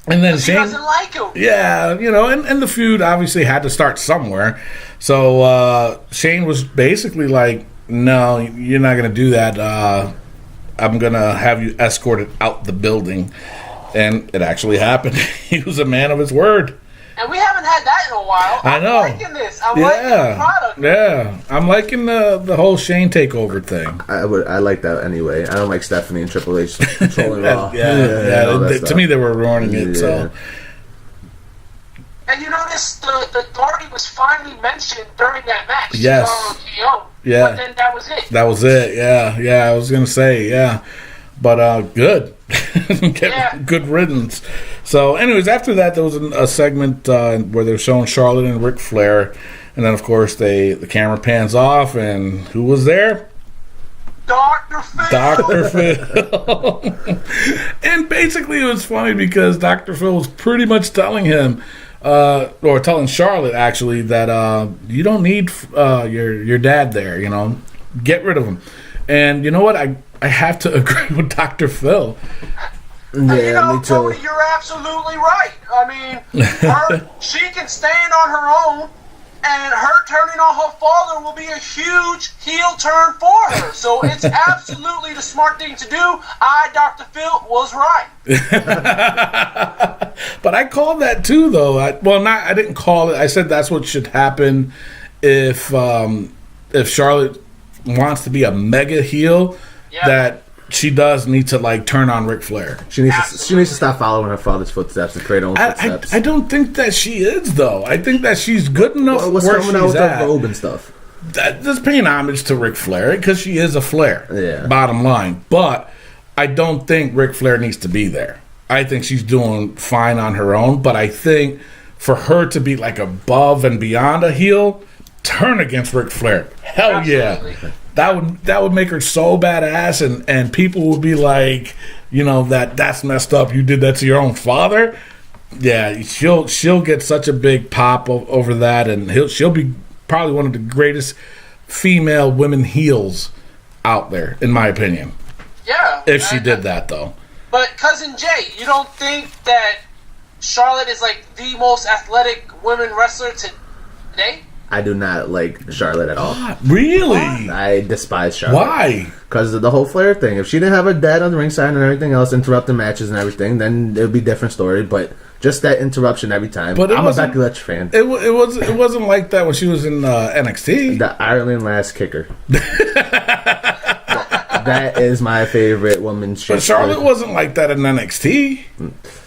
And then Shane doesn't like him. Yeah, and the feud obviously had to start somewhere. So Shane was basically like, no, you're not going to do that. I'm going to have you escorted out the building. And it actually happened. He was a man of his word. And we haven't had that in a while. I know. I'm liking this. I'm liking the product. Yeah. I'm liking the whole Shane takeover thing. I like that anyway. I don't like Stephanie and Triple H controlling Raw. To me, they were ruining it. So. And you notice the authority was finally mentioned during that match. Yes. Yeah. But then that was it. That was it. Yeah. I was gonna say, yeah, but good, good riddance. So, anyways, after that, there was a segment where they were showing Charlotte and Ric Flair, and then of course the camera pans off, and who was there? Dr. Phil. Dr. Phil. And basically, it was funny because Dr. Phil was pretty much telling him, or telling Charlotte actually, that you don't need your dad there. Get rid of him. And you know what? I have to agree with Dr. Phil. Yeah, me too. Tony, you're absolutely right. I mean, she can stand on her own, and her turning on her father will be a huge heel turn for her. So it's absolutely the smart thing to do. Dr. Phil, was right. But I called that too, though. I didn't call it. I said that's what should happen if Charlotte wants to be a mega heel. Yeah. That she does need to turn on Ric Flair. She needs to stop following her father's footsteps and create her own footsteps. I don't think that she is, though. I think that she's good enough what's where coming she's out with at. that robe and stuff? That's paying homage to Ric Flair because she is a Flair. Yeah. Bottom line, but I don't think Ric Flair needs to be there. I think she's doing fine on her own, but I think for her to be above and beyond a heel, turn against Ric Flair. Hell Absolutely. Yeah. That would make her so badass, and people would be like, that's messed up. You did that to your own father. Yeah, she'll get such a big pop over that, and she'll be probably one of the greatest female women heels out there, in my opinion. Yeah. If she did that, though. But Cousin Jay, you don't think that Charlotte is the most athletic women wrestler today? I do not like Charlotte at all. Really? I despise Charlotte. Why? Because of the whole Flair thing. If she didn't have her dad on the ringside and everything else, interrupting matches and everything, then it would be a different story. But just that interruption every time. But I'm a Becky Lynch fan. It wasn't like that when she was in NXT. The Ireland last kicker. That is my favorite woman's shit. But Charlotte wasn't like that in NXT,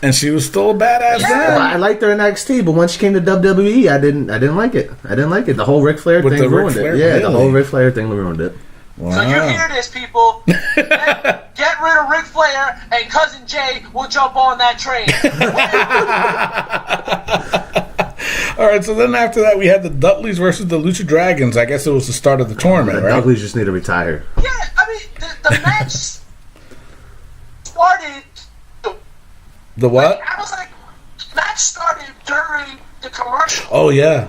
and she was still a badass Well, I then. liked her in NXT, but once she came to WWE, I didn't like it. I didn't like it. The whole Ric Flair With thing the Ric ruined Flair? it. Yeah, Really? the whole Ric Flair thing ruined it. Wow. So you hear this, people. Get rid of Ric Flair, and Cousin Jay will jump on that train. All right, so then after that, we had the Dudleys versus the Lucha Dragons. I guess it was the start of the tournament, The right? Dudleys just need to retire. Yeah, I mean, the match started. The what? I was like, match started during the commercial. Oh, yeah.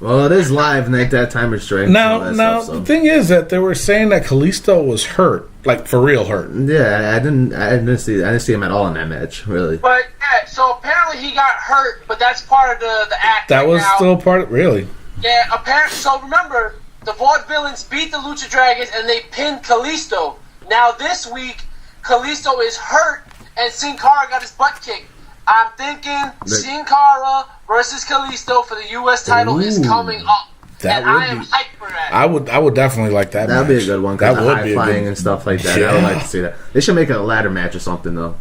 Well, it is live, and at that time it's strange. Now, the thing is that they were saying that Kalisto was hurt, for real hurt. Yeah, I didn't see him at all in that match, really. But yeah, so apparently he got hurt, but that's part of the act. That right was now. still part of really. Yeah, apparently. So remember, the Vaudevillains beat the Lucha Dragons and they pinned Kalisto. Now this week, Kalisto is hurt and Sin Cara got his butt kicked. I'm thinking Sin Cara versus Kalisto for the U.S. title is coming up. That and would I am be- hyped for that. I would definitely like that. That'd match. be a good one. That That would high be a flying good. and stuff like that. Yeah. I would like to see that. They should make it a ladder match or something though.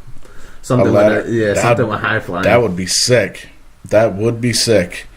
Something A ladder- something with high flying. That would be sick. That would be sick.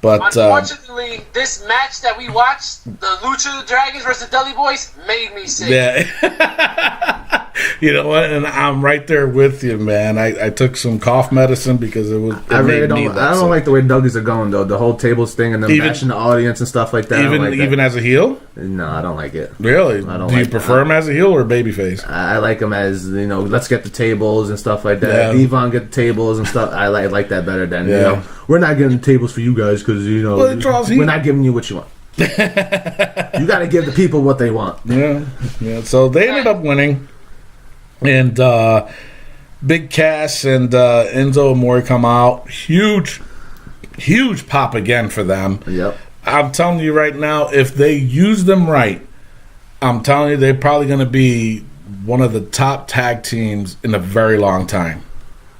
But Unfortunately, this match that we watched, the Lucha Dragons versus Dudley Boys, made me sick. yeah. You know what? And I'm right there with you, man. I took some cough medicine because it was. I really don't. I don't like the way Dudleys are going though. The whole tables thing and them Even- bashing the audience and stuff like that. I don't like that. Even as a heel. No, I don't like it. Really? I don't Do you like prefer that. him as a heel or a babyface? I like them as let's get the tables and stuff like that. Yeah. Devon get the tables and stuff. I like that better than Yeah. we're not getting the tables for you guys because Well, it draws we're heat. not giving you what you want. You got to give the people what they want. Yeah. So they ended up winning, and Big Cass and Enzo Amore come out. Huge pop again for them. Yep. I'm telling you right now, if they use them right, I'm telling you they're probably going to be one of the top tag teams in a very long time.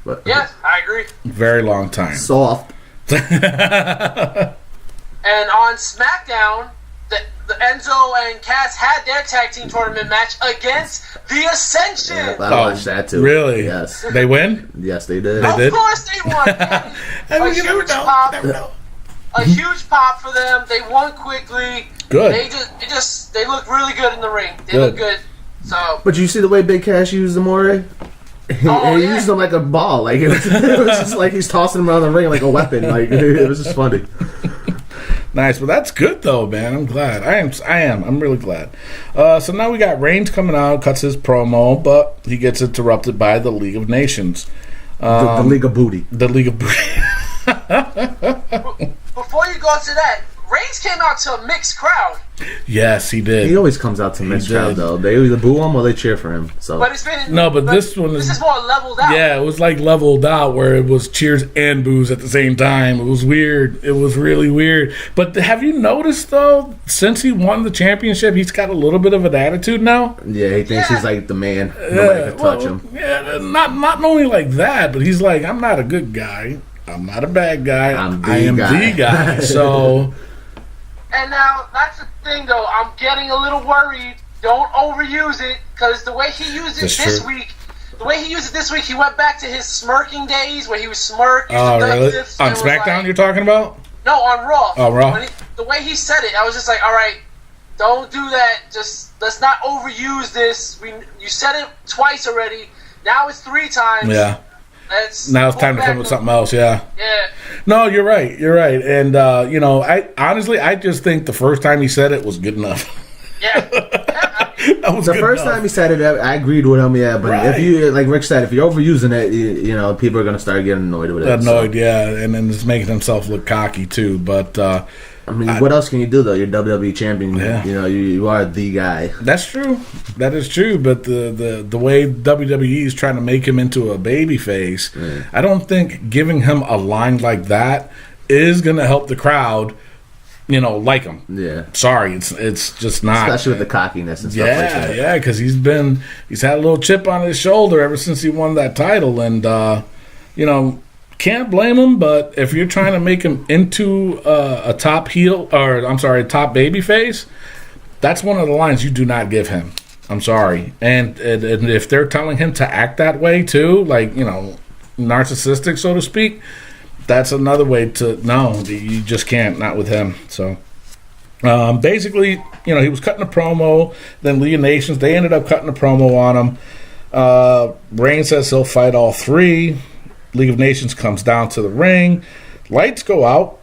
But Yes, I agree. Very long time. soft. And on SmackDown, the Enzo and Cass had their tag team tournament match against The Ascension. Yep, I watched that too. Really? Yes. They win? Yes, they did. Of did? course they won. I A you never huge know. pop. You never know. A huge pop for them. They won quickly. Good. They just they look really good in the ring. They Good. look good. So, But you see the way Big Cash used Amore? He used him like a ball. Like it was just like he's tossing him around the ring like a weapon. Like it was just funny. Nice, but that's good though, man. I'm glad. I'm really glad. So now we got Reigns coming out, cuts his promo, but he gets interrupted by the League of Nations. The League of Booty. The League of Booty. before you go to that, Reigns came out to a mixed crowd. Yes, he did. He always comes out to mixed crowd though. They either boo him or they cheer for him. So, But it's been this one this is more leveled out. Yeah, it was like leveled out where it was cheers and boos at the same time. It was weird. It was really weird. But have you noticed though, since he won the championship, he's got a little bit of an attitude now. yeah, he thinks he's like the man. Nobody can touch him. Yeah, not only like that, but he's like, I'm not a good guy. I'm not a bad guy. I am the guy. So. And now, that's the thing, though. I'm getting a little worried. Don't overuse it, because the way he used it this week, he went back to his smirking days where he was smirk. Oh, really? On SmackDown, you're talking about? No, on Raw. Oh, Raw. The way he said it, I was just like, all right, don't do that. Just let's not overuse this. You said it twice already. Now it's 3 times. Yeah. Now it's time to come with something else, yeah. Yeah. No, you're right. And, I just think the first time he said it was good enough. Yeah. That was The good first enough. time he said it, I agreed with him, yeah. But if you, like Rick said, if you're overusing it, people are going to start getting annoyed with it. Yeah. And then it's making himself look cocky, too. But, I mean, what else can you do, though? You're WWE champion. Yeah. You are the guy. that's true. That is true. But the way WWE is trying to make him into a baby face, I don't think giving him a line like that is going to help the crowd, like him. Yeah. Sorry, it's just not. Especially with the cockiness and stuff like that. Yeah, because he's had a little chip on his shoulder ever since he won that title, and can't blame him. But if you're trying to make him into a top top baby face, that's one of the lines you do not give him. I'm sorry, and if they're telling him to act that way too, like narcissistic, so to speak. That's another way to you just can't, not with him. So basically, he was cutting a promo. Then League of Nations, they ended up cutting a promo on him. Reigns says he'll fight all 3. League of Nations comes down to the ring. Lights go out.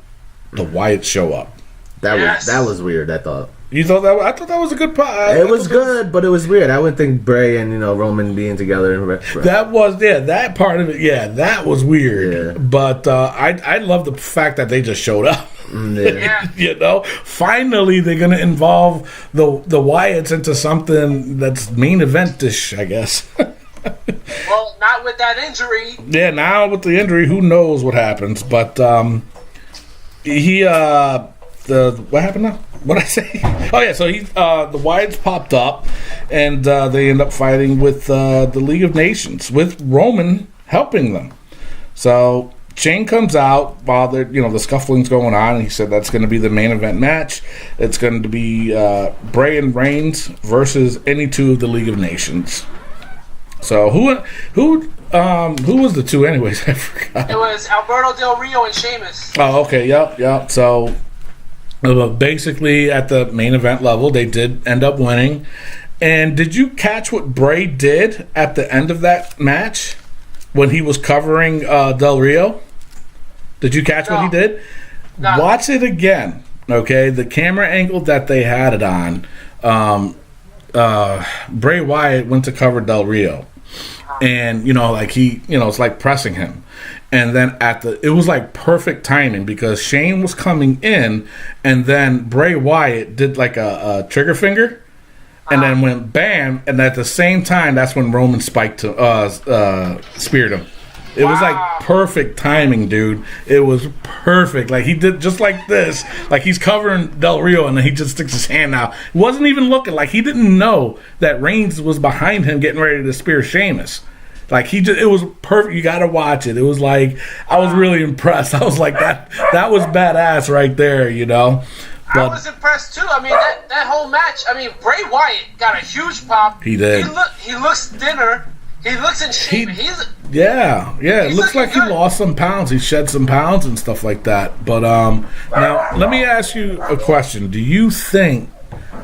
The Wyatts show up. That was weird, I thought. You thought that? I thought that was a good part. It was good, but it was weird. I wouldn't think Bray and Roman being together. That was that part of it. Yeah, that was weird. Yeah. But I love the fact that they just showed up. Yeah. Finally they're gonna involve the Wyatts into something that's main event-ish, I guess. Well, not with that injury. Yeah, now with the injury, who knows what happens? But what happened now? What did I say? Oh yeah, so the Wyatts popped up, and they end up fighting with the League of Nations, with Roman helping them. So Shane comes out while the scuffling's going on, and he said that's going to be the main event match. It's going to be Bray and Reigns versus any 2 of the League of Nations. So who was the 2 anyways? I forgot. It was Alberto Del Rio and Sheamus. Oh, okay, yep. So basically, at the main event level, they did end up winning. And did you catch what Bray did at the end of that match when he was covering Del Rio? Did you catch what he did? No. Watch it again, okay? The camera angle that they had it on, Bray Wyatt went to cover Del Rio. And, it's like pressing him. And then it was like perfect timing because Shane was coming in, and then Bray Wyatt did like a trigger finger, and then went bam, and at the same time, that's when Roman speared him. It was like perfect timing, dude. It was perfect. Like he did just like this, like he's covering Del Rio, and then he just sticks his hand out. He wasn't even looking, like he didn't know that Reigns was behind him getting ready to spear Sheamus. Like it was perfect. You got to watch it. It was like I was really impressed. I was like that was badass right there, But I was impressed too. I mean that whole match. I mean Bray Wyatt got a huge pop. He did. He looks thinner. He looks in shape. Yeah. It looks like he lost some pounds. He shed some pounds and stuff like that. But now let me ask you a question. Do you think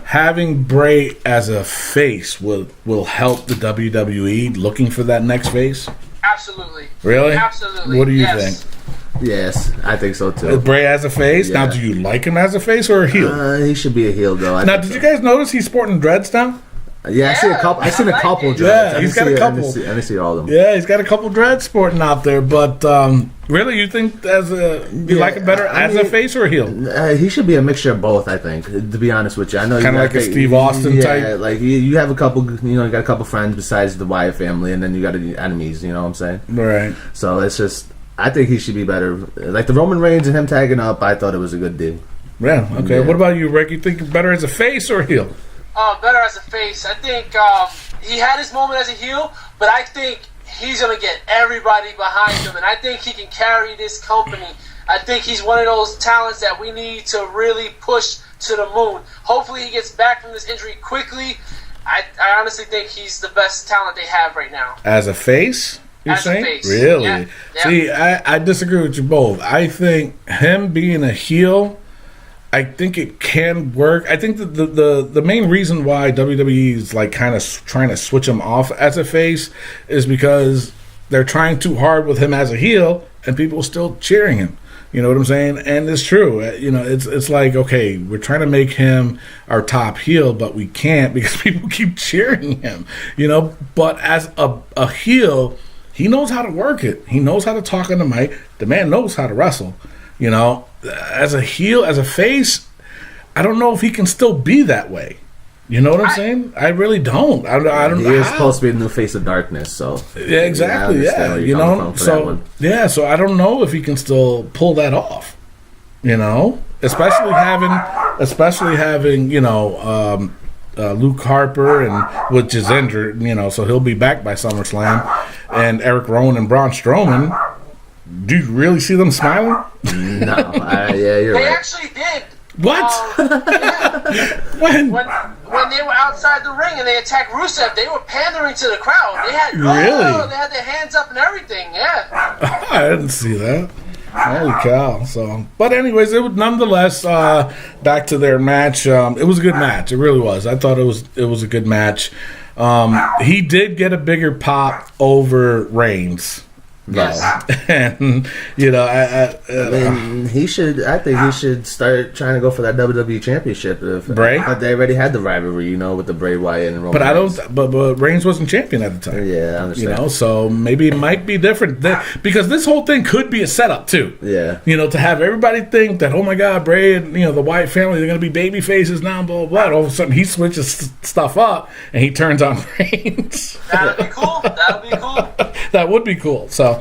having Bray as a face will help the WWE looking for that next face? Absolutely. Really? Absolutely. What do you Yes. think? Yes, I think so too. Bray as a face? Yeah. Now, do you like him as a face or a heel? He should be a heel though. Now, did you guys notice he's sporting dreads now? Yeah, I see a couple. I seen a I like couple. it. Dreads. Yeah, I he's didn't got a see- couple. I didn't see all of them. Yeah, he's got a couple dreads sporting out there. But really, you think you like him better I as mean, a face or a heel? He should be a mixture of both. I think, to be honest with you, I know Kinda you like a got Steve Austin type? Yeah, like you have a couple. You got a couple friends besides the Wyatt family, and then you got the enemies. You know what I'm saying? Right. So it's just, I think he should be better. Like the Roman Reigns and him tagging up, I thought it was a good deal. Yeah. Okay. Yeah. What about you, Rick? You think better as a face or a heel? Better as a face. I think he had his moment as a heel, but I think he's going to get everybody behind him, and I think he can carry this company. I think he's one of those talents that we need to really push to the moon. Hopefully he gets back from this injury quickly. I honestly think he's the best talent they have right now. As a face? You're As a saying? face. Really? Yeah. Yeah. See, I disagree with you both. I think him being a heel, I think it can work. I think that the main reason why WWE is like kind of trying to switch him off as a face is because they're trying too hard with him as a heel, and people are still cheering him. You know what I'm saying? And it's true. It's like, okay, we're trying to make him our top heel, but we can't because people keep cheering him. But as a heel, he knows how to work it. He knows how to talk on the mic. The man knows how to wrestle. As a heel, as a face, I don't know if he can still be that way. You know what I'm saying? I really don't. I don't He know. is supposed to be the new face of darkness, so Yeah, exactly. I Yeah, understand where you're coming from for that one. So I don't know if he can still pull that off. Especially having Luke Harper which is injured. So he'll be back by SummerSlam, and Eric Rowan and Braun Strowman. Do you really see them smiling? No, yeah, you're They right. actually did. What? Yeah. When? When they were outside the ring and they attacked Rusev, they were pandering to the crowd. They had Really? they had their hands up and everything. Yeah. I didn't see that. Holy cow! But anyways, it was nonetheless back to their match. It was a good match. It really was. I thought it was a good match. He did get a bigger pop over Reigns. Yes. And I mean, he should. I think he should start trying to go for that WWE Championship. Bray? But they already had the rivalry, with the Bray Wyatt and Roman. but I Reigns. don't. But Reigns wasn't champion at the time. Yeah, I understand. So maybe it might be different because this whole thing could be a setup too. Yeah. To have everybody think that, oh my God, Bray and the Wyatt family, they're going to be baby faces now, blah, blah, blah. All of a sudden he switches stuff up and he turns on Reigns. That'd be cool. That'd be cool. That would be cool. So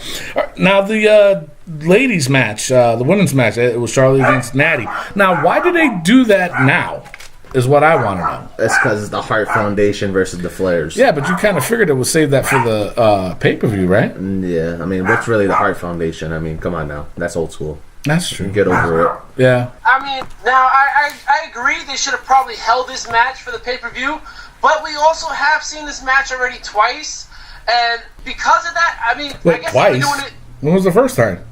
now the ladies match, the women's match, it was Charlotte against Natty. Now, why do they do that now? Is what I want to know. That's because it's the Hart Foundation versus the Flares. Yeah, but you kind of figured it would save that for the pay-per-view, right? Yeah, I mean, what's really the Hart Foundation? I mean, come on now. That's old school. That's true. Get over it. Yeah. I mean, now I agree they should have probably held this match for the pay-per-view, but we also have seen this match already twice, and because of that, I mean, I Wait, guess they've been twice? doing it. When was the first time?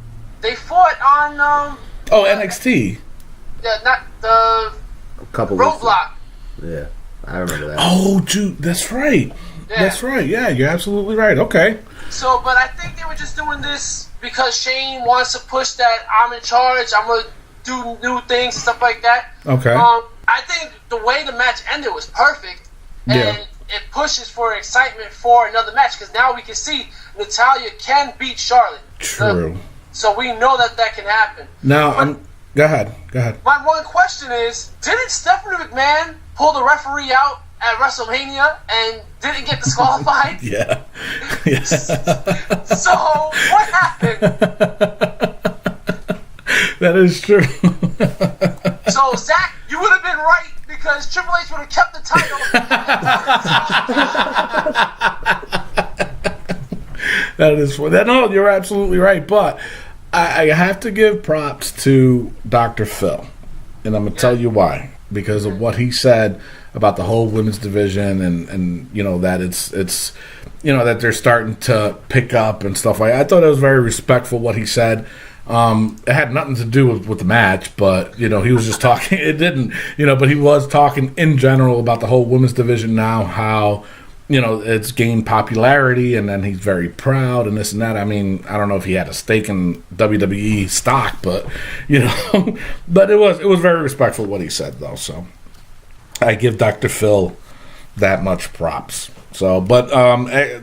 They fought on NXT. not the A couple weeks. Roadblock. Yeah, I remember that. Oh, dude, that's right. Yeah. That's right. Yeah, you're absolutely right. Okay. So, but I think they were just doing this because Shane wants to push that I'm in charge, I'm gonna do new things, stuff like that. Okay. I think the way the match ended was perfect, and Yeah. it pushes for excitement for another match because now we can see Natalya can beat Charlotte. True. So we know that can happen. Now, go ahead. My one question is, didn't Stephanie McMahon pull the referee out at WrestleMania and didn't get disqualified? Yeah. Yeah. So what happened? That is true. So Zach, you would have been right because Triple H would have kept the title. That is no, you're absolutely right. But I have to give props to Dr. Phil, and I'm gonna tell you why. Because of what he said about the whole women's division, and that it's that they're starting to pick up and stuff like that. I thought it was very respectful what he said. It had nothing to do with the match, but he was just talking. It didn't, but he was talking in general about the whole women's division now, how it's gained popularity, and then he's very proud and this and that. I mean, I don't know if he had a stake in WWE stock, but but it was very respectful what he said though. So I give Dr. Phil that much props. So, but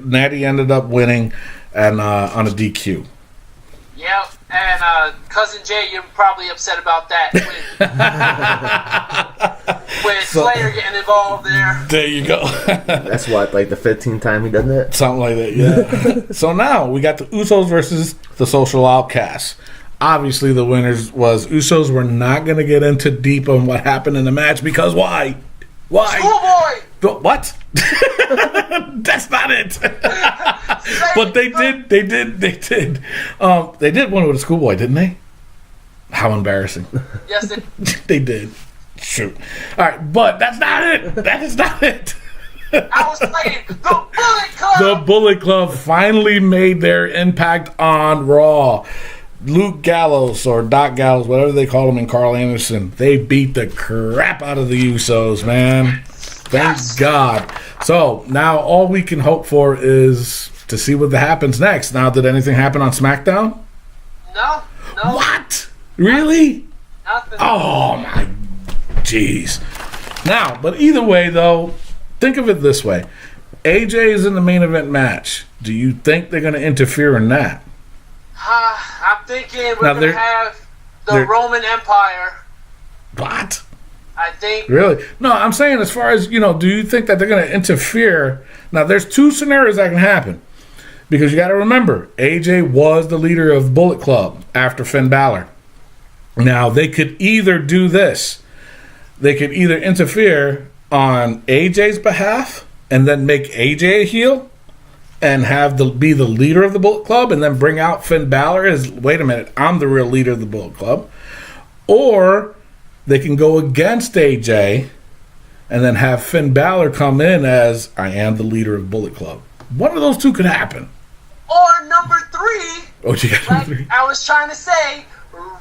Natty ended up winning and on a DQ. Yep, and Cousin Jay, you're probably upset about that with Slayer getting involved there. There you go. That's what, like the 15th time he done that? Something like that, yeah. So now we got the Usos versus the Social Outcasts. Obviously, the winners was Usos. We're not going to get into deep on what happened in the match because why? Why? Schoolboy! What? That's not it. But they did. They did one with a schoolboy, didn't they? How embarrassing. Yes, they did. Shoot. All right, but that's not it. That is not it. I was playing the Bullet Club. The Bullet Club finally made their impact on Raw. Luke Gallows or Doc Gallows, whatever they call him, and Carl Anderson, they beat the crap out of the Usos, man. Thank God. So now all we can hope for is to see what happens next. Now, did anything happen on SmackDown? No. What? Really? Nothing. Oh my, jeez. Now, but either way, though, think of it this way: AJ is in the main event match. Do you think they're going to interfere in that? I'm thinking we're going to have the Roman Empire. What? I think. Really? No, I'm saying as far as, do you think that they're going to interfere? Now, there's two scenarios that can happen. Because you got to remember, AJ was the leader of Bullet Club after Finn Balor. Now, they could either do this. They could either interfere on AJ's behalf and then make AJ a heel and be the leader of the Bullet Club and then bring out Finn Balor as, wait a minute, I'm the real leader of the Bullet Club. Or they can go against AJ and then have Finn Balor come in as, I am the leader of Bullet Club. One of those two could happen. Or number three, you got number three? I was trying to say,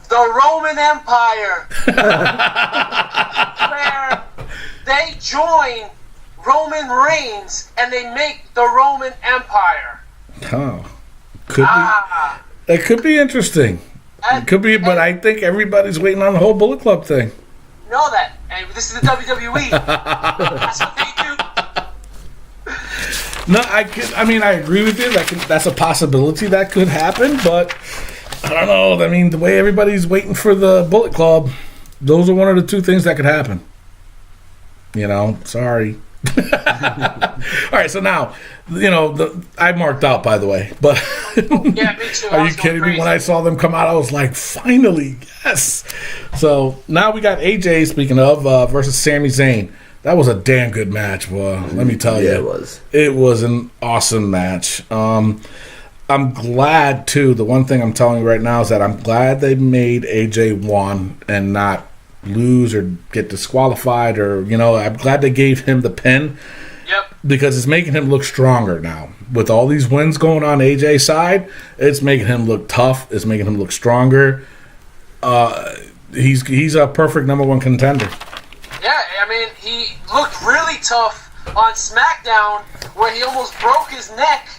the Roman Empire. Where they join Roman Reigns and they make the Roman Empire. Oh, could be. It could be interesting. It could be, but I think everybody's waiting on the whole Bullet Club thing. Know that, and this is the WWE. That's what they do. No, I agree with you. That's a possibility that could happen, but I don't know. I mean, the way everybody's waiting for the Bullet Club, those are one of the two things that could happen. Sorry. All right, so now, I marked out, by the way, but yeah, me too. Are you kidding me? When I saw them come out, I was like, finally, yes. So now we got AJ, speaking of, versus Sami Zayn. That was a damn good match, boy. Let me tell you. Yeah, it was. It was an awesome match. I'm glad, too. The one thing I'm telling you right now is that I'm glad they made AJ won and not lose or get disqualified or, I'm glad they gave him the pin. Yep. Because it's making him look stronger now. With all these wins going on AJ's side, it's making him look tough. It's making him look stronger. He's a perfect number one contender. Yeah, I mean, he looked really tough on SmackDown where he almost broke his neck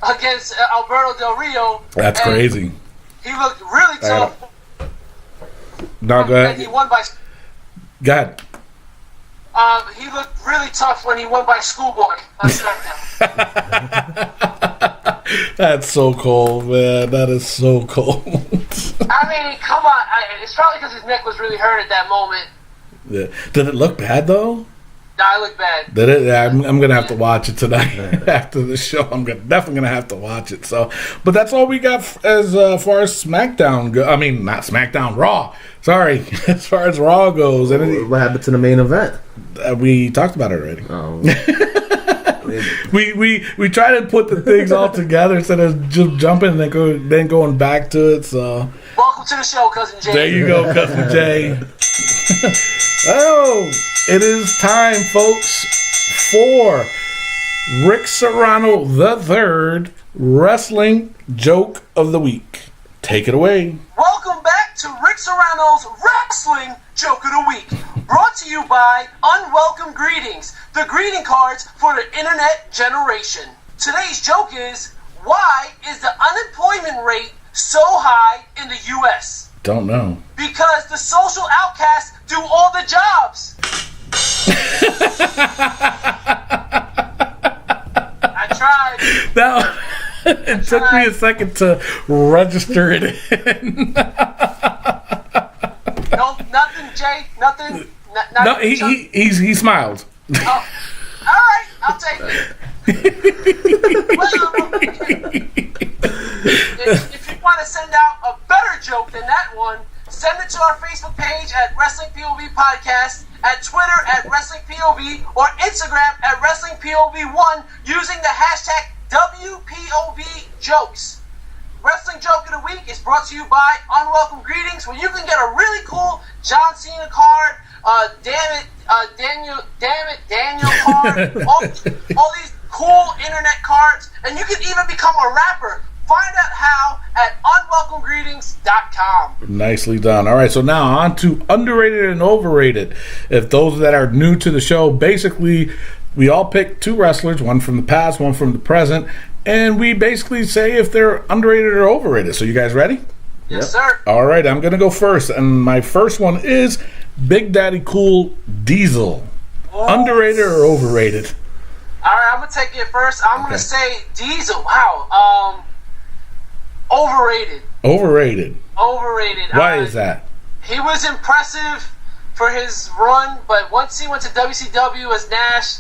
against Alberto Del Rio. That's crazy. He looked really tough. No, go ahead. And he won by... Go ahead. He looked really tough when he won by Schoolboy on SmackDown. That's so cold, man. That is so cold. I mean, come on. It's probably because his neck was really hurt at that moment. Yeah. Did it look bad, though? Nah, it looked bad. Did it? Yeah, I'm going to have to watch it tonight after the show. I'm definitely going to have to watch it. So, but that's all we got as far as SmackDown goes. I mean, not SmackDown, Raw. Sorry. As far as Raw goes. What happened to the main event? We talked about it already. Oh. we try to put the things all together instead of just jumping and then going back to it. So welcome to the show, Cousin Jay. There you go, Cousin Jay. Oh, it is time, folks, for Rick Serrano III Wrestling Joke of the Week. Take it away. Welcome back to Rick Serrano's Wrestling Joke of the Week. Brought to you by Unwelcome Greetings, the greeting cards for the internet generation. Today's joke is, why is the unemployment rate so high in the U.S.? Don't know. Because the social outcasts do all the jobs. I tried. Now, it took me a second to register it in. No, nothing, Jay. Nothing. No, he smiled. Oh, all right, I'll take it. Well, if you want to send out a better joke than that one, send it to our Facebook page at Wrestling POV Podcast, at Twitter at Wrestling POV, or Instagram at Wrestling POV1 using the hashtag WPOV Jokes. Wrestling Joke of the Week is brought to you by Unwelcome Greetings, where you can get a really cool John Cena card, Daniel card, all these cool internet cards, and you can even become a rapper. Find out how at unwelcomegreetings.com. Nicely done. All right, so now on to underrated and overrated. If those that are new to the show, basically we all pick two wrestlers, one from the past, one from the present, and we basically say if they're underrated or overrated. So you guys ready? Yes, sir. All right, I'm going to go first, and my first one is Big Daddy Cool Diesel. Underrated or overrated? All right, I'm going to take it first. I'm going to say Diesel. Wow. Overrated. Overrated. Why is that? He was impressive for his run, but once he went to WCW as Nash,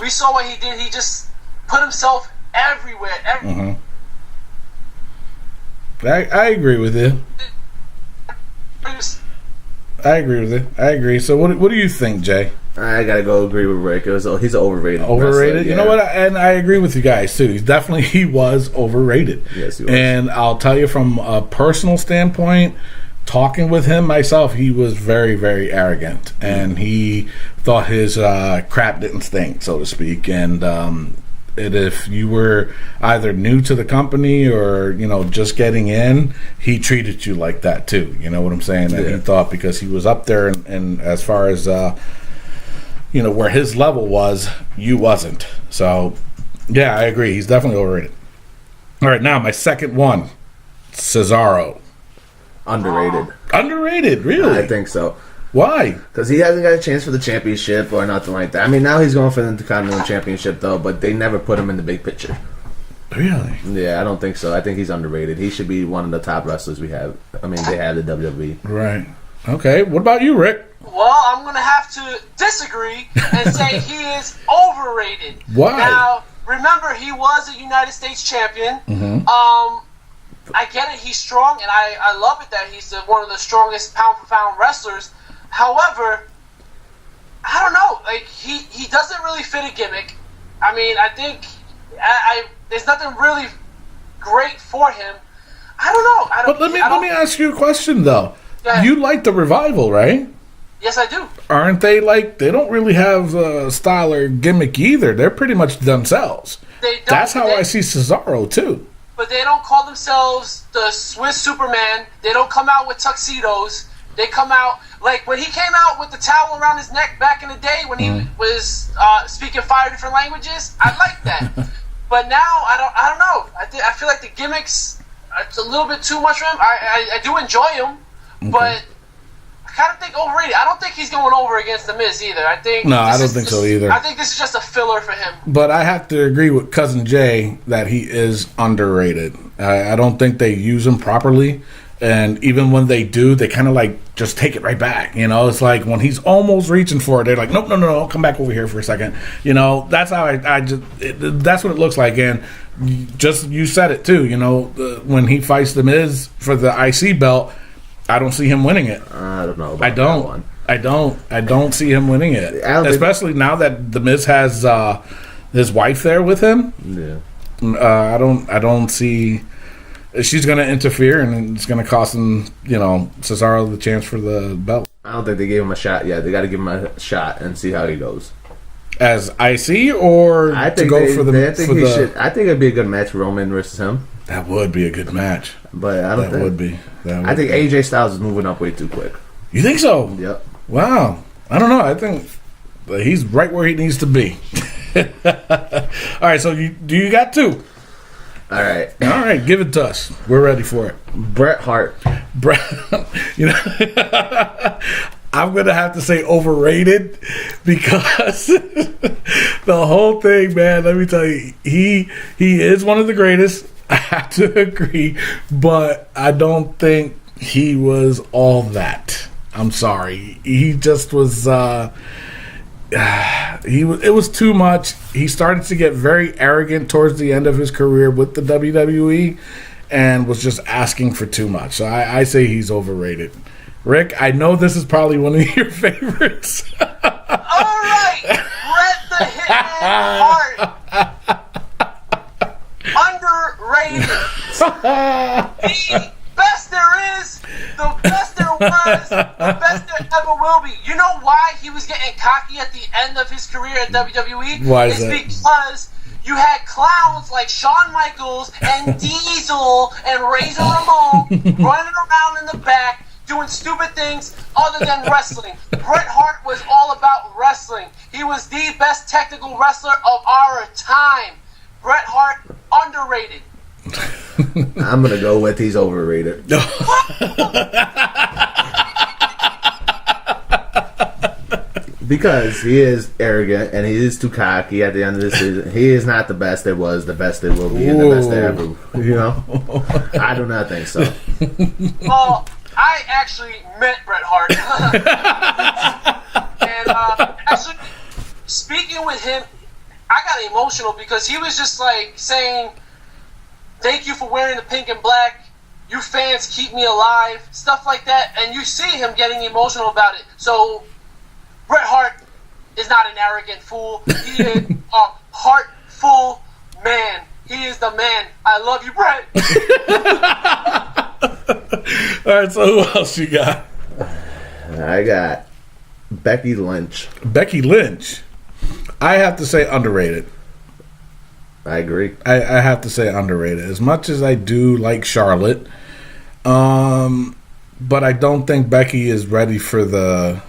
we saw what he did. He just put himself everywhere. I agree with you. I agree. So what do you think, Jay? I gotta go agree with Rick. He's overrated. Overrated? Wrestler, You know what? And I agree with you guys, too. He was overrated. Yes, he was. And I'll tell you from a personal standpoint, talking with him myself, he was very, very arrogant. And he thought his crap didn't stink, so to speak. And if you were either new to the company or, just getting in, he treated you like that, too. You know what I'm saying? And he thought because he was up there and as far as... where his level was, you wasn't. So, yeah, I agree. He's definitely overrated. All right, now my second one, Cesaro. Underrated. Underrated, really? I think so. Why? Because he hasn't got a chance for the championship or nothing like that. I mean, now he's going for the Intercontinental Championship, though, but they never put him in the big picture. Really? Yeah, I don't think so. I think he's underrated. He should be one of the top wrestlers we have. I mean, they have the WWE. Right. Okay, what about you, Rick? Well, I'm going to have to disagree and say he is overrated. Why? Now, remember, he was a United States champion. I get it, he's strong, and I love it that he's one of the strongest pound-for-pound wrestlers. However, I don't know. Like, he doesn't really fit a gimmick. I mean, I think there's nothing really great for him. I don't know. But let me ask you a question, though. You like the Revival, right? Yes, I do. Aren't they they don't really have a style or gimmick either. They're pretty much themselves. That's how I see Cesaro, too. But they don't call themselves the Swiss Superman. They don't come out with tuxedos. They come out, like when he came out with the towel around his neck back in the day when he was speaking 5 different languages. I like that. But now, I don't know. I feel like the gimmicks, it's a little bit too much for him. I do enjoy him, but... I kind of think overrated. I don't think he's going over against The Miz either. I don't think so either. I think this is just a filler for him. But I have to agree with Cousin Jay that he is underrated. I don't think they use him properly. And even when they do, they kind of just take it right back. It's like when he's almost reaching for it, they're like, nope, no, come back over here for a second. That's how that's what it looks like. And you said it too. When he fights The Miz for the IC belt, I don't see him winning it. I don't know. I don't see him winning it, especially now that The Miz has his wife there with him. Yeah. I don't see. She's going to interfere, and it's going to cost him, Cesaro the chance for the belt. I don't think they gave him a shot yet. They got to give him a shot and see how he goes. As IC or I think to go for the? I think it'd be a good match, Roman versus him. That would be a good match. But I don't That would be. I think AJ Styles is moving up way too quick. You think so? Yep. Wow. I don't know. I think he's right where he needs to be. All right, so do you got two? All right. All right, give it to us. We're ready for it. Bret Hart. Bret, I'm going to have to say overrated because the whole thing, man, let me tell you, he is one of the greatest. I have to agree, but I don't think he was all that. I'm sorry. He just was it was too much. He started to get very arrogant towards the end of his career with the WWE and was just asking for too much. So I say he's overrated. Rick, I know this is probably one of your favorites. All right, Bret the Hitman Hart. Underrated. The best there is, the best there was, the best there ever will be. You know why he was getting cocky at the end of his career at WWE? Why is that? It's because you had clowns like Shawn Michaels and Diesel and Razor Ramon running around in the back doing stupid things other than wrestling. Bret Hart was all about wrestling. He was the best technical wrestler of our time. Bret Hart, underrated. I'm going to go with he's overrated. Because he is arrogant and he is too cocky at the end of the season. He is not the best there was, the best there will be, and the best there ever. You know? I do not think so. Well, I actually met Bret Hart. And actually, speaking with him, I got emotional because he was just like saying, "Thank you for wearing the pink and black. You fans keep me alive." Stuff like that. And you see him getting emotional about it. So, Bret Hart is not an arrogant fool. He is a heartful man. He is the man. I love you, Bret. All right, so who else you got? I got Becky Lynch. Becky Lynch. I have to say underrated. I agree. I have to say underrated. As much as I do like Charlotte, but I don't think Becky is ready for the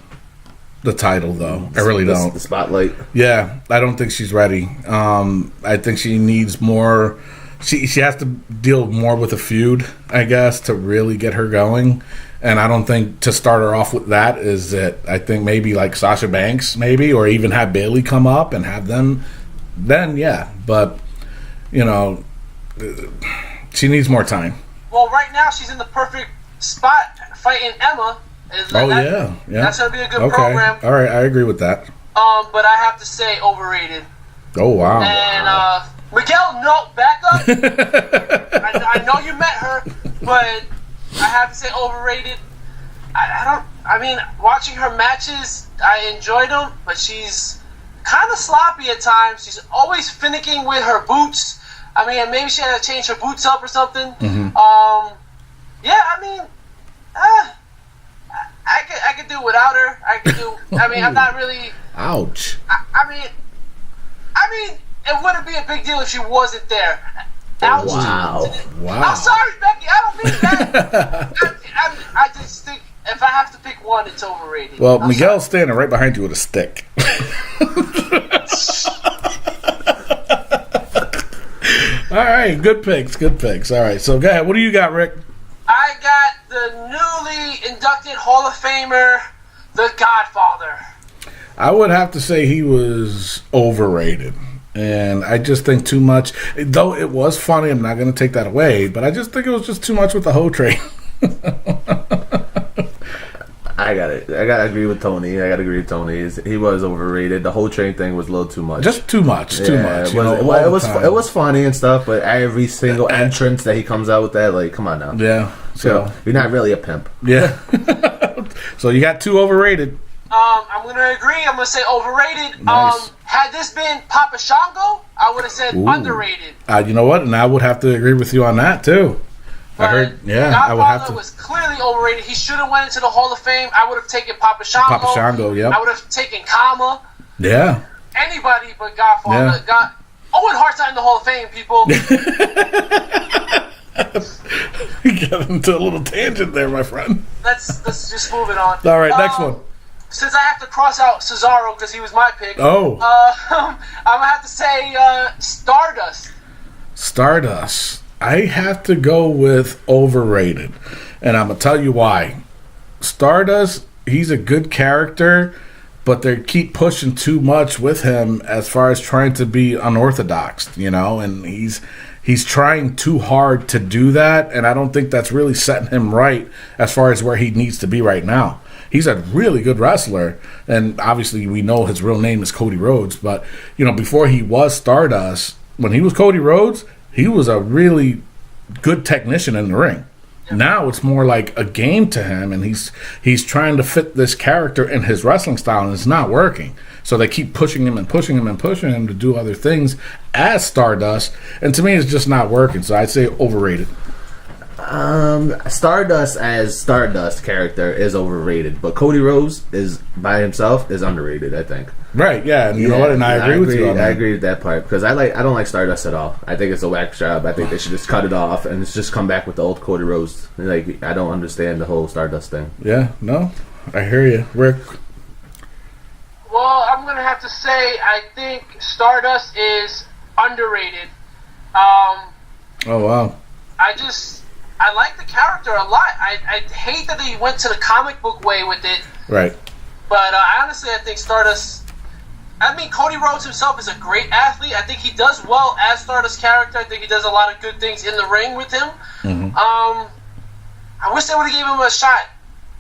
title, though. I really don't. The spotlight. Yeah, I don't think she's ready. I think she needs more. She has to deal more with a feud, I guess, to really get her going. And I don't think to start her off with that is it. I think maybe like Sasha Banks, maybe, or even have Bayley come up and have them. Then, yeah. But, you know, she needs more time. Well, right now she's in the perfect spot fighting Emma. Yeah. That's going to be a good program. All right, I agree with that. But I have to say overrated. Oh, wow. And Miguel, no, back up. I know you met her, but I have to say overrated. I mean, watching her matches, I enjoyed them, but she's kind of sloppy at times. She's always finicking with her boots. I mean, maybe she had to change her boots up or something. Mm-hmm. I could do without her. I'm not really. Ouch. I mean, it wouldn't be a big deal if she wasn't there. Ouch. Wow. I'm sorry, Becky. I don't mean that. I just think if I have to pick one, it's overrated. Well, Miguel's standing right behind you with a stick. All right, good picks. All right, so go ahead. What do you got, Rick? I got the newly inducted Hall of Famer, The Godfather. I would have to say he was overrated. And I just think too much. Though it was funny, I'm not going to take that away. But I just think it was just too much with the whole train. I gotta agree with Tony. He was overrated. The whole train thing was a little too much. Just too much. It was funny and stuff, but every single entrance that he comes out with that, like, come on now. Yeah. So you're not really a pimp. Yeah. So you got two overrated. I'm gonna agree. I'm gonna say overrated. Nice. Had this been Papa Shango, I would have said underrated. You know what? And I would have to agree with you on that too. But I heard. Yeah, Godfather I would have to. Was clearly overrated. He should have went into the Hall of Fame. I would have taken Papa Shango. Papa Shango, yeah. I would have taken Kama. Yeah. Anybody but Godfather. Yeah. Owen Hart's not in the Hall of Fame, people. You got into a little tangent there, my friend. Let's just move it on. All right, next one. Since I have to cross out Cesaro because he was my pick. Oh. I'm gonna have to say Stardust. Stardust. I have to go with overrated, and I'm gonna tell you why. Stardust, he's a good character, but they keep pushing too much with him as far as trying to be unorthodox, and he's trying too hard to do that, and I don't think that's really setting him right as far as where he needs to be right now. He's a really good wrestler, and obviously we know his real name is Cody Rhodes, but before he was Stardust, when he was Cody Rhodes, he was a really good technician in the ring. Now it's more like a game to him, and he's trying to fit this character in his wrestling style, and it's not working. So they keep pushing him and pushing him and pushing him to do other things as Stardust, and to me it's just not working. So I'd say overrated. Stardust as Stardust character is overrated, but Cody Rhodes is by himself is underrated, I think. Right, yeah, and you know what? And I agree with you on that. I agree with that part because I don't like Stardust at all. I think it's a whack job. I think they should just cut it off and just come back with the old Cody Rhodes. Like, I don't understand the whole Stardust thing. Yeah, no, I hear you, Rick. Well, I'm gonna have to say I think Stardust is underrated. Oh wow. I like the character a lot. I hate that they went to the comic book way with it. Right. But honestly, I think Stardust... I mean, Cody Rhodes himself is a great athlete. I think he does well as Stardust character. I think he does a lot of good things in the ring with him. Mm-hmm. I wish they would have given him a shot.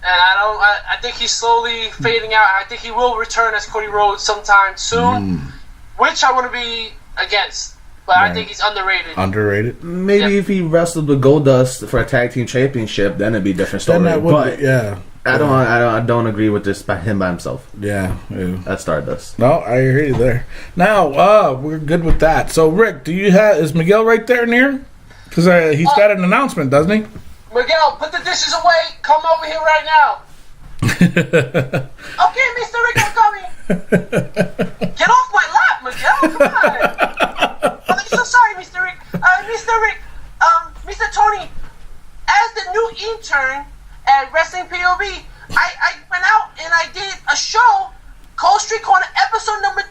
And I think he's slowly fading out. I think he will return as Cody Rhodes sometime soon, which I want to be against. But right. I think he's underrated. Underrated? Maybe if he wrestled with Goldust for a tag team championship, then it'd be a different story. I don't agree with this by him by himself. Yeah. That's Stardust. No, I hear you there. Now, we're good with that. So, Rick, is Miguel right there near? Because he's got an announcement, doesn't he? Miguel, put the dishes away. Come over here right now. Okay, Mr. Rick, I'm coming. Get off my lap, Miguel. Come on. I'm so sorry, Mr. Rick. Mr. Tony, as the new intern at Wrestling POV, I went out and I did a show, Cold Street Corner, episode number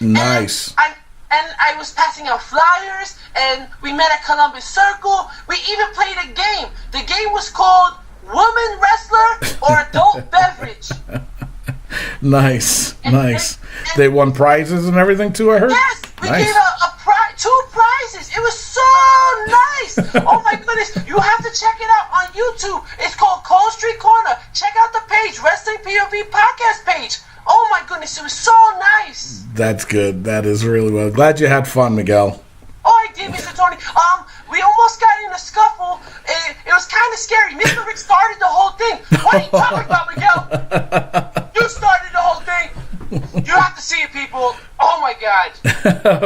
3. Nice. And I was passing out flyers, and we met at Columbus Circle. We even played a game. The game was called Woman Wrestler or Adult Beverage. Nice. They won prizes and everything too, I heard? Yes, we nice. gave 2 prizes. It was so nice. Oh my goodness, you have to check it out on YouTube. It's called Cold Street Corner. Check out the page, Wrestling POV podcast page. Oh my goodness, it was so nice. That's good. That is really well. Glad you had fun, Miguel. Oh, I did, Mr. Tony. We almost got in a scuffle. It was kind of scary. Mr. Rick started the whole thing. What are you talking about, Miguel? You started the whole thing. You have to see it, people. Oh my God.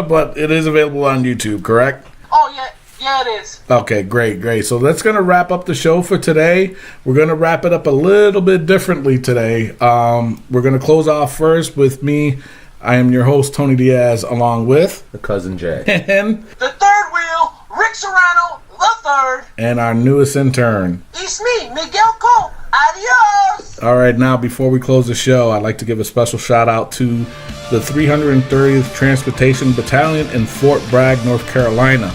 But it is available on YouTube, correct? Oh yeah. Yeah, it is. Okay, great. So that's going to wrap up the show for today. We're going to wrap it up a little bit differently today. We're going to close off first with me. I am your host, Tony Diaz, along with... the Cousin Jay. And... the third wheel, Rick Serrano, the third. And our newest intern. It's me, Miguel Cole. Adios! All right, now, before we close the show, I'd like to give a special shout-out to the 330th Transportation Battalion in Fort Bragg, North Carolina.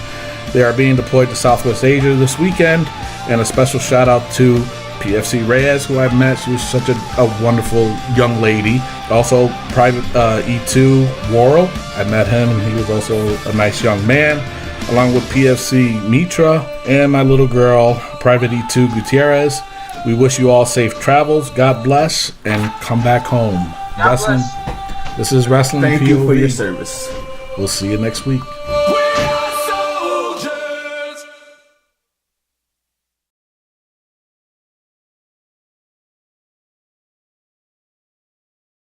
They are being deployed to Southwest Asia this weekend, and a special shout out to PFC Reyes, who I've met. She was such a wonderful young lady. Also, Private E2 Worrell, I met him, and he was also a nice young man, along with PFC Mitra and my little girl, Private E2 Gutierrez. We wish you all safe travels. God bless, and come back home. God bless. This is Wrestling Thank POV. you for your service. We'll see you next week.